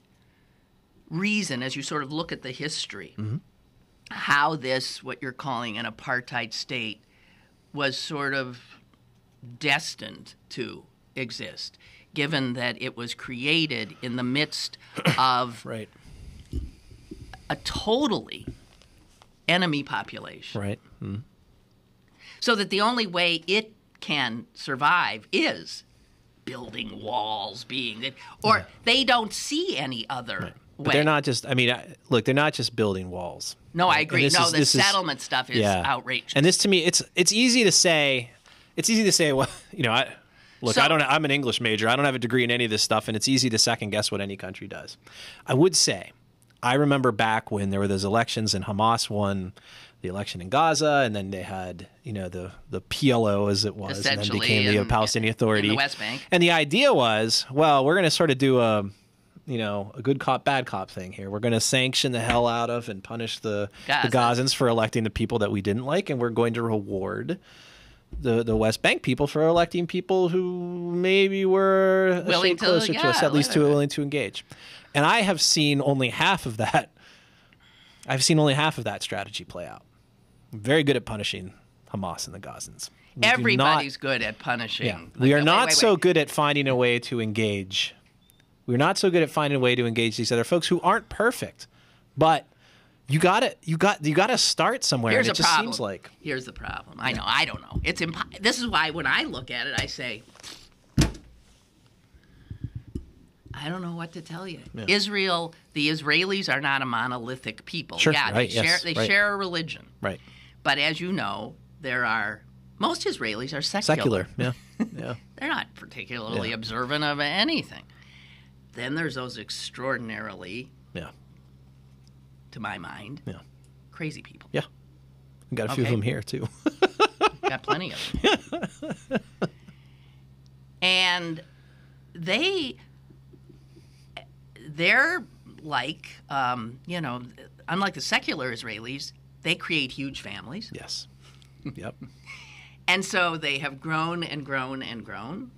reason, as you sort of look at the history, how this, what you're calling an apartheid state, was sort of destined to exist, given that it was created in the midst of Right. a totally enemy population? Right. So that the only way it can survive is building walls, they don't see any other way. But they're not just. I mean, look, they're not just building walls. No, I agree. And The settlement stuff is outrageous. And this, to me, it's easy to say. It's easy to say. Well, I'm an English major. I don't have a degree in any of this stuff, and it's easy to second guess what any country does. I would say, I remember back when there were those elections and Hamas won the election in Gaza, and then they had, the PLO as it was, and then became the Palestinian Authority in the West Bank. And the idea was, well, we're going to sort of do a good cop, bad cop thing here. We're going to sanction the hell out of and punish the Gazans for electing the people that we didn't like, and we're going to reward the West Bank people for electing people who maybe were willing closer to us, at least willing to engage. And I have seen only half of that. I've seen only half of that strategy play out. I'm very good at punishing Hamas and the Gazans. Everybody's good at punishing. Yeah. We are not so good at finding a way to engage. We're not so good at finding a way to engage these other folks who aren't perfect, but you got to start somewhere. Here's and it a just problem. seems like Here's the problem. I know. I don't know. It's This is why when I look at it, I say, I don't know what to tell you. Yeah. Israel, the Israelis are not a monolithic people. Sure, yeah, right, they share a religion. right. But as you know, most Israelis are secular. Secular. Yeah. They're not particularly observant of anything. Then there's those extraordinarily, to my mind, crazy people. Yeah. We got a few of them here too. Got plenty of them. And they're like, unlike the secular Israelis, they create huge families. Yes. Yep. And so they have grown and grown and grown.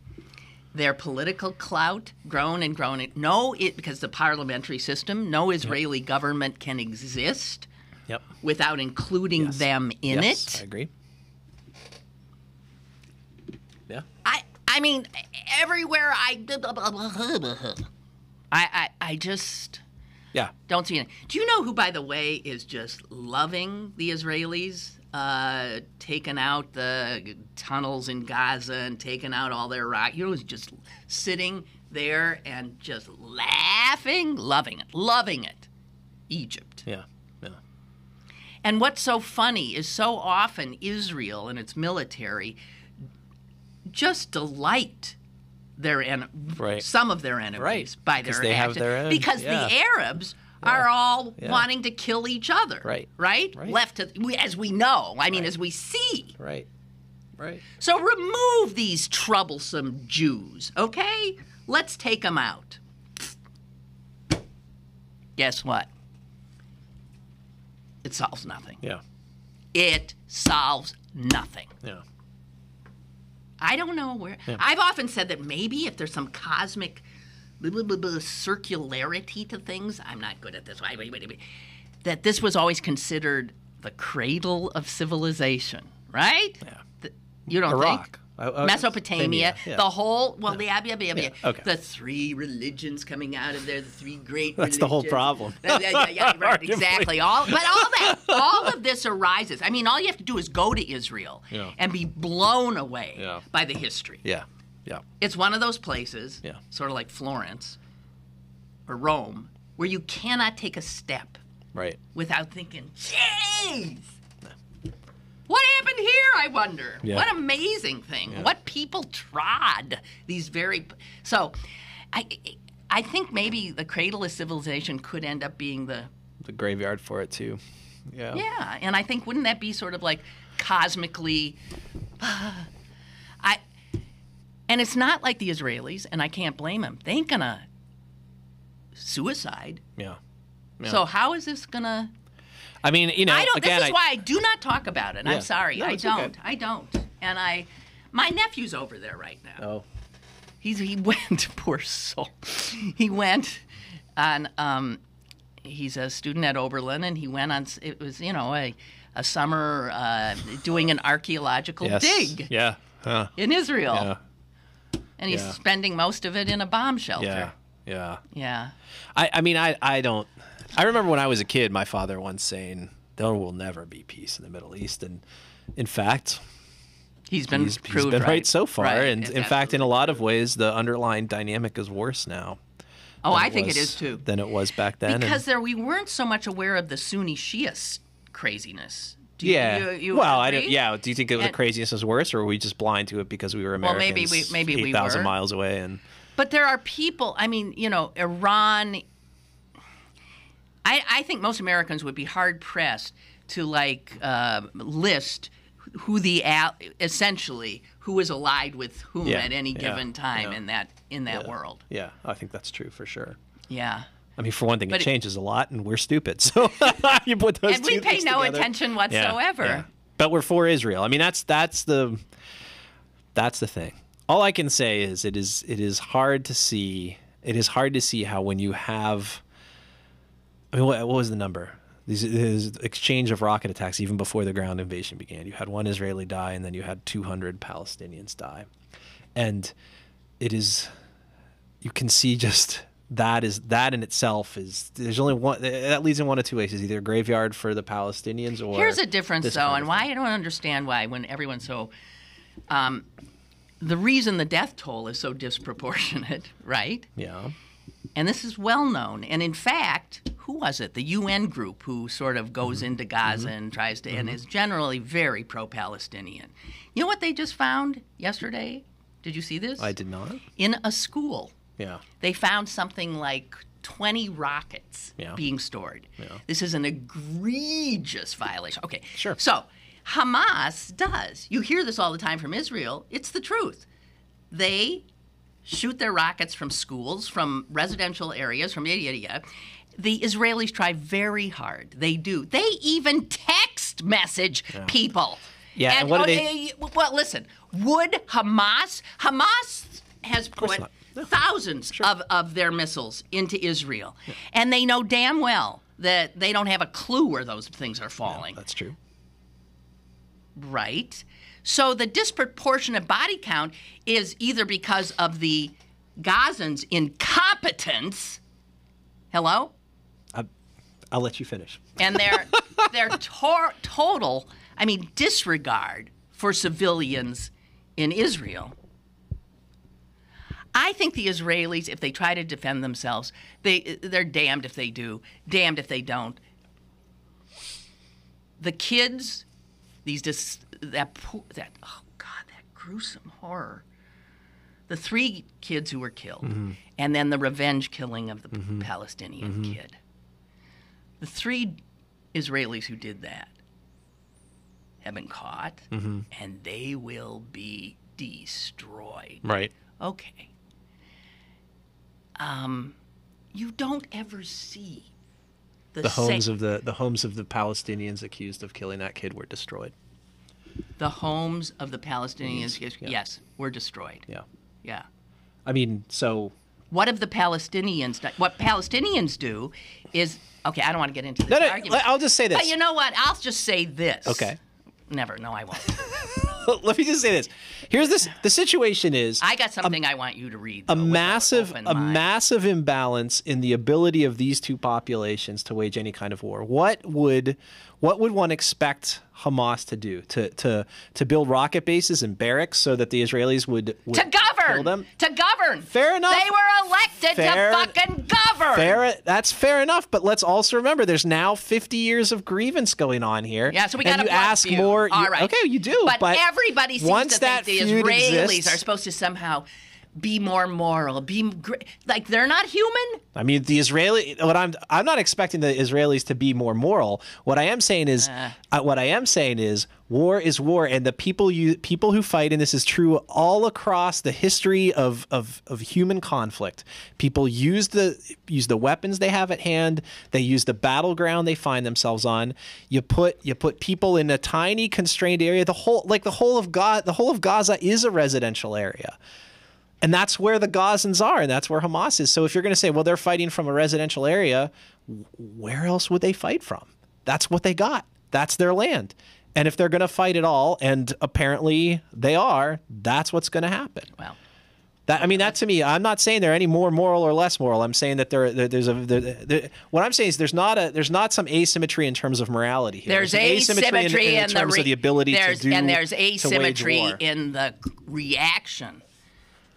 their political clout grown and grown. Because the parliamentary system, no Israeli government can exist without including them in it. I agree. Yeah. I mean, everywhere I just don't see it. Do you know who, by the way, is just loving the Israelis? Taking out the tunnels in Gaza and taking out all their rock. You know, who's just sitting there and just laughing, loving it. Egypt. Yeah. And what's so funny is so often Israel and its military just delight some of their enemies by their actions. Because the Arabs are all wanting to kill each other. Right? As we know. I mean, as we see. Right. So remove these troublesome Jews, okay? Let's take them out. Guess what? It solves nothing. Yeah. It solves nothing. Yeah. I don't know where. Yeah. I've often said that maybe if there's some cosmic circularity to things, I'm not good at this. Wait. That this was always considered the cradle of civilization, right? Yeah. You don't Iraq. think? Mesopotamia, the whole, Okay. The three religions coming out of there, the three great That's religions. the whole problem. Yeah, right, exactly. All of this arises. I mean, all you have to do is go to Israel and be blown away by the history. Yeah. It's one of those places, sort of like Florence or Rome, where you cannot take a step without thinking, jeez! What happened here, I wonder? Yeah. What amazing thing. Yeah. What people trod these very... So, I think maybe the cradle of civilization could end up being the graveyard for it, too. Yeah. Yeah, and I think wouldn't that be sort of like cosmically... And it's not like the Israelis, and I can't blame them. They ain't gonna suicide. Yeah. So how is this gonna... I mean, you know, this is why I do not talk about it. I'm sorry. No, I don't. Okay. I don't. And my nephew's over there right now. Oh. He went, poor soul. He went on, he's a student at Oberlin, and he went on, it was, a summer doing an archaeological dig in Israel. Yeah. And he's spending most of it in a bomb shelter. Yeah. I mean, I don't... I remember when I was a kid, my father once saying, there will never be peace in the Middle East. And in fact, he's been right so far. Right. And in fact, in a lot of ways, the underlying dynamic is worse now. Oh, I think it is too. Than it was back then. Because we weren't so much aware of the Sunni Shia craziness. Do you agree? Do you think the craziness was worse, or were we just blind to it because we were Americans? Well, maybe we 8,000 were. miles away. But there are people, I mean, Iran... I think most Americans would be hard-pressed to, list who essentially who is allied with whom at any given time in that world. Yeah, I think that's true for sure. Yeah. I mean, for one thing, it changes a lot, and we're stupid. So you put those and we pay no attention whatsoever. Yeah. But we're for Israel. I mean, that's the thing. All I can say is it is hard to see. It is hard to see how when you have... I mean, what was the number? This exchange of rocket attacks even before the ground invasion began. You had one Israeli die, and then you had 200 Palestinians die. And it is... You can see just... That in itself is... There's only one... That leads in one of two ways. It's either a graveyard for the Palestinians or... Here's a difference, though, and why I don't understand why when everyone's so... the reason the death toll is so disproportionate, right? Yeah. And this is well known. And in fact, who was it? The UN group who sort of goes into Gaza and tries to, and is generally very pro-Palestinian. You know what they just found yesterday? Did you see this? I did not. In a school. Yeah. They found something like 20 rockets being stored. Yeah. This is an egregious violation. Okay. Sure. So Hamas does. You hear this all the time from Israel. It's the truth. They shoot their rockets from schools, from residential areas, from yada, yada, yada. The Israelis try very hard. They do. They even text message people. Yeah, and what do they... Well, listen, would Hamas has put not. No. thousands of their missiles into Israel. Yeah. And they know damn well that they don't have a clue where those things are falling. Yeah, that's true. Right? So the disproportionate body count is either because of the Gazans' incompetence. Hello? I'll let you finish. And their total, disregard for civilians in Israel. I think the Israelis, if they try to defend themselves, they're damned if they do, damned if they don't. The kids, that gruesome horror. The 3 kids who were killed, and then the revenge killing of the Palestinian kid. The 3 Israelis who did that have been caught, and they will be destroyed. Right. Okay. You don't ever see the homes of the Palestinians accused of killing that kid were destroyed. The homes of the Palestinians, yes, were destroyed. Yeah. Yeah. So what have the Palestinians done? What Palestinians do is, okay, I don't want to get into this argument. I'll just say this. But you know what? I'll just say this. Okay. Never. No, I won't. Let me just say this. The situation is... I got something I want you to read. A massive imbalance in the ability of these two populations to wage any kind of war. What would one expect Hamas to do? To build rocket bases and barracks so that the Israelis would kill them? To govern. Fair enough. They were elected to fucking govern. That's fair enough. But let's also remember there's now 50 years of grievance going on here. Yeah, so we got to ask more. All right. Okay, you do. But everybody seems to think the Israelis are supposed to somehow be more moral, like they're not human. I'm not expecting the Israelis to be more moral. What I am saying is war is war, and the people who fight, and this is true all across the history of human conflict. People use the weapons they have at hand. They use the battleground they find themselves on. You put people in a tiny constrained area. The whole of Gaza is a residential area. And that's where the Gazans are, and that's where Hamas is. So if you're going to say, well, they're fighting from a residential area, where else would they fight from? That's what they got. That's their land. And if they're going to fight at all, and apparently they are, that's what's going to happen. Well, that to me, I'm not saying they're any more moral or less moral. I'm saying that what I'm saying is there's not some asymmetry in terms of morality here. There's asymmetry in terms of the ability to do, and there's asymmetry to wage war. In the reaction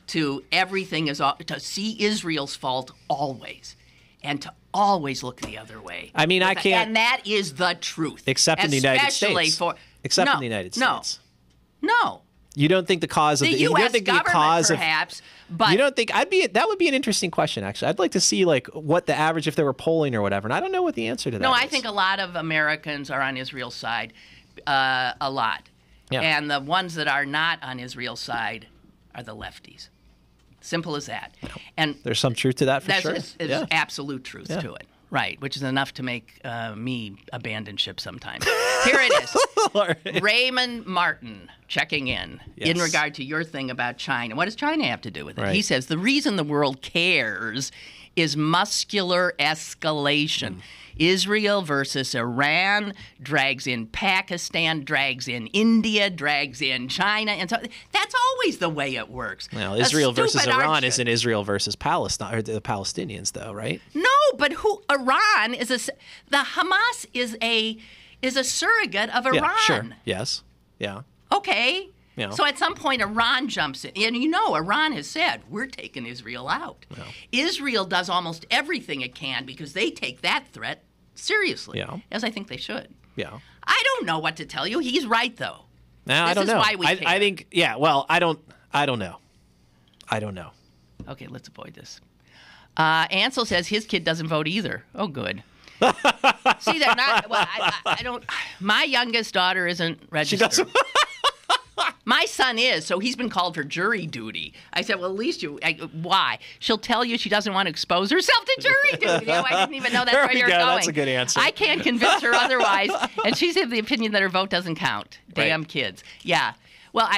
to everything to see Israel's fault always, and to always look the other way. I can't. And that is the truth. Except in the United States. In the United States. No. You don't think the cause of the U.S. government, perhaps, but you don't think that would be an interesting question. Actually, I'd like to see what the average, if they were polling or whatever. And I don't know what the answer to that is. No, I think a lot of Americans are on Israel's side, a lot, and the ones that are not on Israel's side are the lefties. Simple as that. And there's some truth to that for sure. There's absolute truth to it. Right, which is enough to make me abandon ship sometimes. Here it is. Right. Raymond Martin checking in regard to your thing about China. What does China have to do with it? Right. He says, the reason the world cares is muscular escalation. Israel versus Iran drags in Pakistan, drags in India, drags in China. And so that's always the way it works. Well, Israel versus Iran isn't Israel versus Palestine, or the Palestinians, though, right? No, but Iran is the Hamas is a surrogate of Iran. Yeah, sure. Yes. Yeah. Okay. So at some point, Iran jumps in. And Iran has said, we're taking Israel out. Yeah. Israel does almost everything it can because they take that threat seriously, as I think they should. Yeah. I don't know what to tell you. He's right, though. No, I don't know. Why we care. I think, well, I don't know. I don't know. Okay, let's avoid this. Ansel says his kid doesn't vote either. Oh, good. See, they're not. Well, I don't. My youngest daughter isn't registered. She doesn't. My son is, so he's been called for jury duty. I said, well, at least why? She'll tell you she doesn't want to expose herself to jury duty. I didn't even know that's where you're going. That's a good answer. I can't convince her otherwise, and she's of the opinion that her vote doesn't count. Damn kids. Yeah. Well,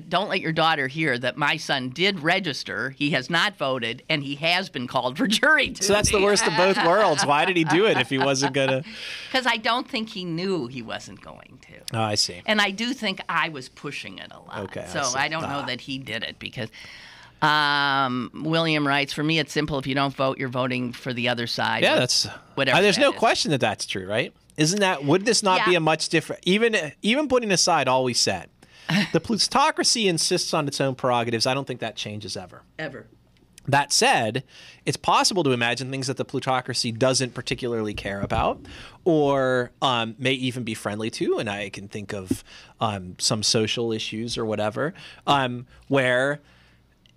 don't let your daughter hear that my son did register. He has not voted, and he has been called for jury duty. So that's the worst of both worlds. Why did he do it if he wasn't going to? Because I don't think he knew he wasn't going to. Oh, I see. And I do think I was pushing it a lot. Okay, so I don't know that he did it because William writes, for me, it's simple. If you don't vote, you're voting for the other side. Yeah, that's whatever. There's that no is. question that that's true, right? Isn't that? Would this not be a much different? Even putting aside all we said, the plutocracy insists on its own prerogatives. I don't think that changes ever. Ever. That said, it's possible to imagine things that the plutocracy doesn't particularly care about or may even be friendly to. And I can think of some social issues or whatever where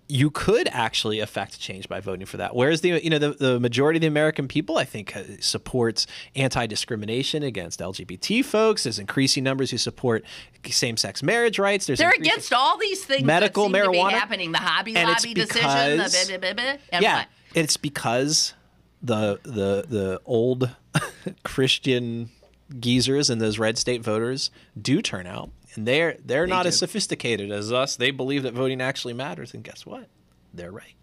you could actually affect change by voting for that. Whereas the majority of the American people, I think, supports anti-discrimination against LGBT folks. There's increasing numbers who support same-sex marriage rights. They're against all these things medical that seem marijuana to be happening. The Hobby and Lobby decision, what? It's because the old Christian geezers and those red state voters do turn out. And they're not as sophisticated as us. They believe that voting actually matters. And guess what? They're right.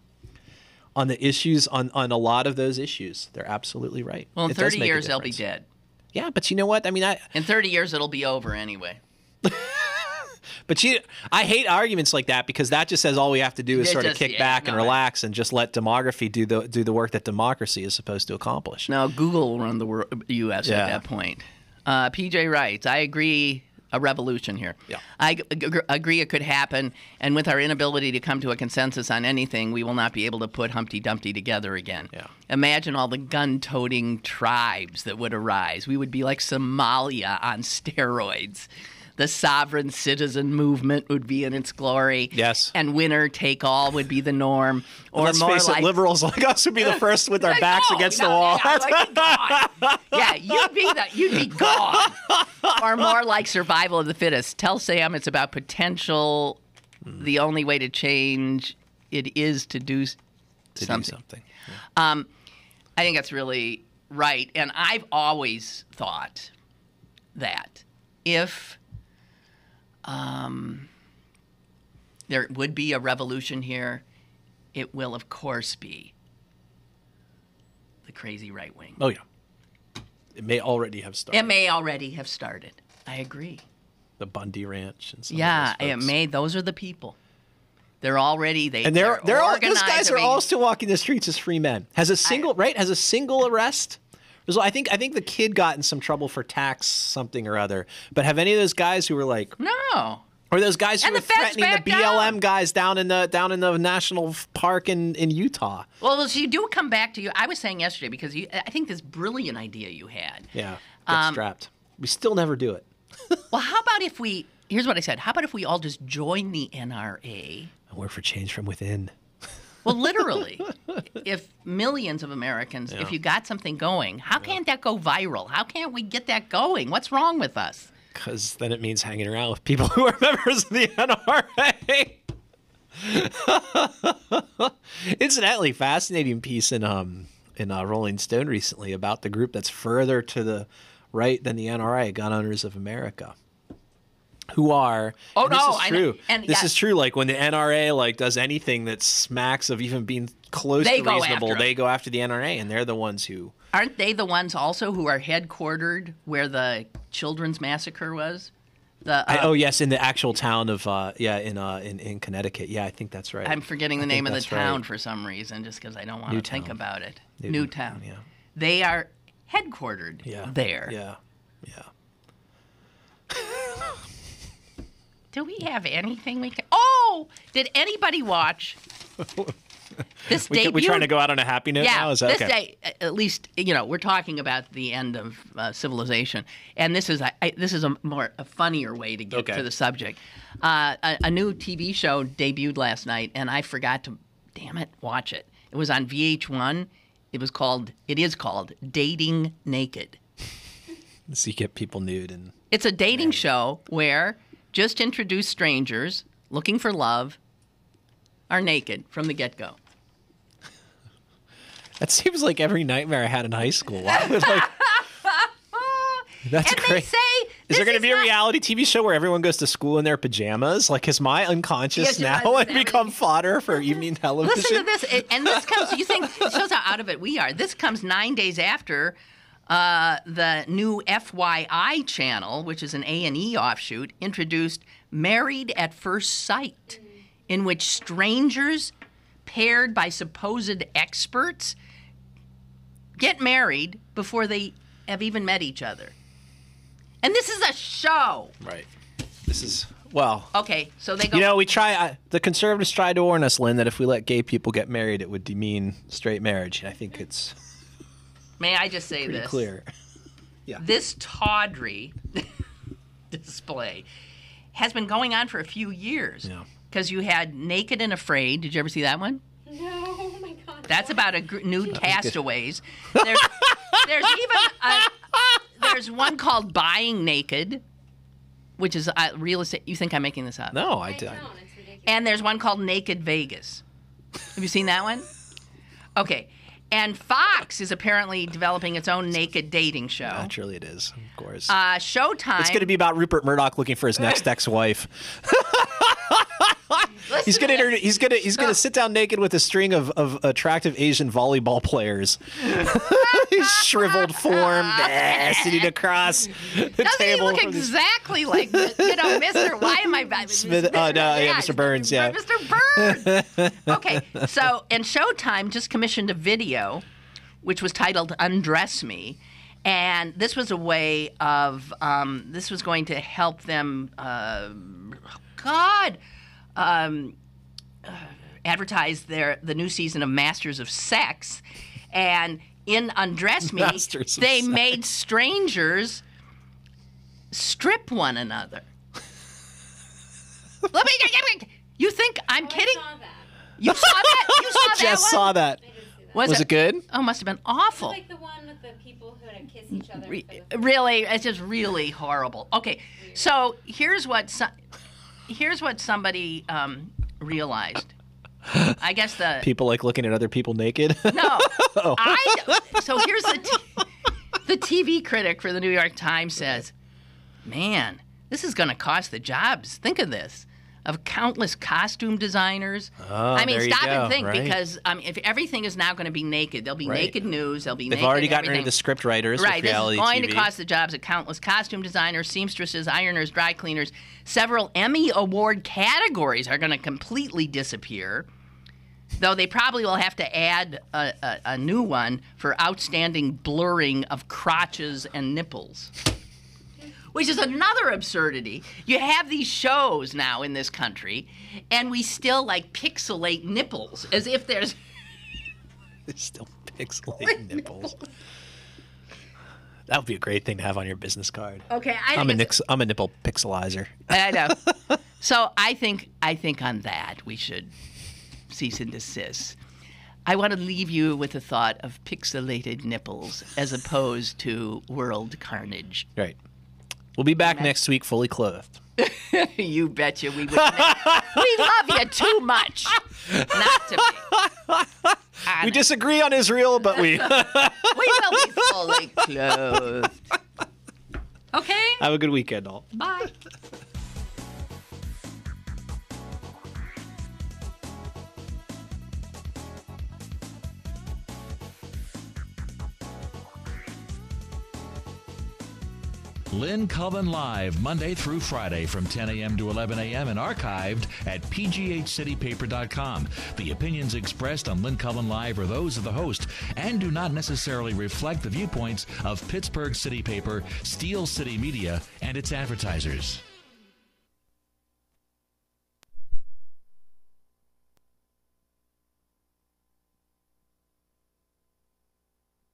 On the issues, on a lot of those issues, they're absolutely right. Well, in 30 years, they'll be dead. Yeah, but you know what? I mean, in 30 years, it'll be over anyway. But I hate arguments like that because that just says all we have to do is sort of kick back and relax and just let demography do the work that democracy is supposed to accomplish. Now, Google will run the U.S. at that point. PJ writes, I agree. A revolution here. Yeah. I agree it could happen, and with our inability to come to a consensus on anything, we will not be able to put Humpty Dumpty together again. Yeah. Imagine all the gun-toting tribes that would arise. We would be like Somalia on steroids. The sovereign citizen movement would be in its glory. Yes. And winner take all would be the norm. Or let's face it, liberals like us would be the first with our backs against the wall. Yeah, you'd be gone. Or more like survival of the fittest. Tell Sam it's about potential. The only way to change it is to do something. Yeah. I think that's really right. And I've always thought that if there would be a revolution here, it will, of course, be the crazy right wing. Oh, yeah. It may already have started. I agree. The Bundy Ranch and some of those folks. Those are the people. They're already they're all those guys are all still walking the streets as free men. Has a single arrest? I think the kid got in some trouble for tax something or other. But have any of those guys who were like no, or those guys who were threatening the BLM guys down in the national park in Utah? Well, so you do come back to you. I was saying yesterday because I think this brilliant idea you had. Yeah, get strapped. We still never do it. Well, how about if we? Here's what I said. How about if we all just join the NRA and work for change from within? Well, literally, if millions of Americans, if you got something going, how can't that go viral? How can't we get that going? What's wrong with us? Because then it means hanging around with people who are members of the NRA. Incidentally, fascinating piece in Rolling Stone recently about the group that's further to the right than the NRA, Gun Owners of America. Who are? Oh no! This is true. This is true. Like when the NRA does anything that smacks of even being close to reasonable, they go after the NRA, and they're the ones who aren't they the ones also who are headquartered where the children's massacre was? Yes, in the actual town of in Connecticut. Yeah, I think that's right. I'm forgetting the name of the town for some reason, just because I don't want to think about it. Newtown. Yeah. They are headquartered there. Yeah. Do we have anything we can... Oh! Did anybody watch this debut? We're trying to go out on a happy note now? Is that this day, at least, we're talking about the end of civilization. And this is a funnier way to get to the subject. A new TV show debuted last night, and I forgot to, watch it. It was on VH1. It is called Dating Naked. So you get people nude and... It's a dating show where... just introduced strangers looking for love are naked from the get-go. That seems like every nightmare I had in high school. That's and great. Is there going to be a reality TV show where everyone goes to school in their pajamas? Like, is my unconscious now and become fodder for evening television? Listen to this. And this comes, you think, it shows how out of it we are. This comes 9 days after the new FYI channel, which is an A&E offshoot, introduced Married at First Sight, in which strangers paired by supposed experts get married before they have even met each other. And this is a show. Right. This is, well. Okay, so they go. You know, the conservatives tried to warn us, Lynn, that if we let gay people get married, it would demean straight marriage. And I think it's May I just say pretty this? clear. Yeah. This tawdry display has been going on for a few years. Yeah. Because you had Naked and Afraid. Did you ever see that one? No, oh my God. That's about nude castaways. There's even there's one called Buying Naked, which is real estate. You think I'm making this up? No, I don't. It's ridiculous. And there's one called Naked Vegas. Have you seen that one? Okay. And Fox is apparently developing its own naked dating show. Naturally it is, of course. Showtime. It's going to be about Rupert Murdoch looking for his next ex-wife. He's going to sit down naked with a string of attractive Asian volleyball players. His shriveled form, sitting across the Doesn't table. he look exactly like Mr. Why am I Smith? Oh no, yeah, Mr. Burns, yeah. Mr. Burns. Okay, so and Showtime just commissioned a video, which was titled "Undress Me," and this was a way of this was going to help them. Advertise the new season of Masters of Sex, and in Undress Me, they made strangers strip one another. You think I'm kidding? I saw that. You saw that? You saw that Just one? saw that. Was it good? Oh, must have been awful. It's like the one with the people who had to kiss each other. Really, it's just really horrible. Okay, so here's what somebody realized. I guess the People like looking at other people naked. no. So here's the TV critic for the New York Times says, "Man, this is going to cost the jobs. Think of this." Of countless costume designers. I mean, there you stop go, and think, right. because if everything is now going to be naked, there'll be Right. naked news, there'll be They've naked already gotten rid everything. of the script writers Right, with reality this is going TV. to cost the jobs of countless costume designers, seamstresses, ironers, dry cleaners. Several Emmy Award categories are going to completely disappear, though they probably will have to add a new one for outstanding blurring of crotches and nipples. Which is another absurdity. You have these shows now in this country, and we still pixelate nipples as if there's Still pixelated nipples. That would be a great thing to have on your business card. Okay, I'm a nipple pixelizer. I know. So I think on that we should cease and desist. I want to leave you with the thought of pixelated nipples as opposed to world carnage. Right. We'll be back next week fully clothed. You betcha we would. We love you too much not to be. We disagree on Israel, but we... We will be fully clothed. Okay? Have a good weekend, all. Bye. Lynn Cullen Live, Monday through Friday from 10 a.m. to 11 a.m. and archived at pghcitypaper.com. The opinions expressed on Lynn Cullen Live are those of the host and do not necessarily reflect the viewpoints of Pittsburgh City Paper, Steel City Media, and its advertisers.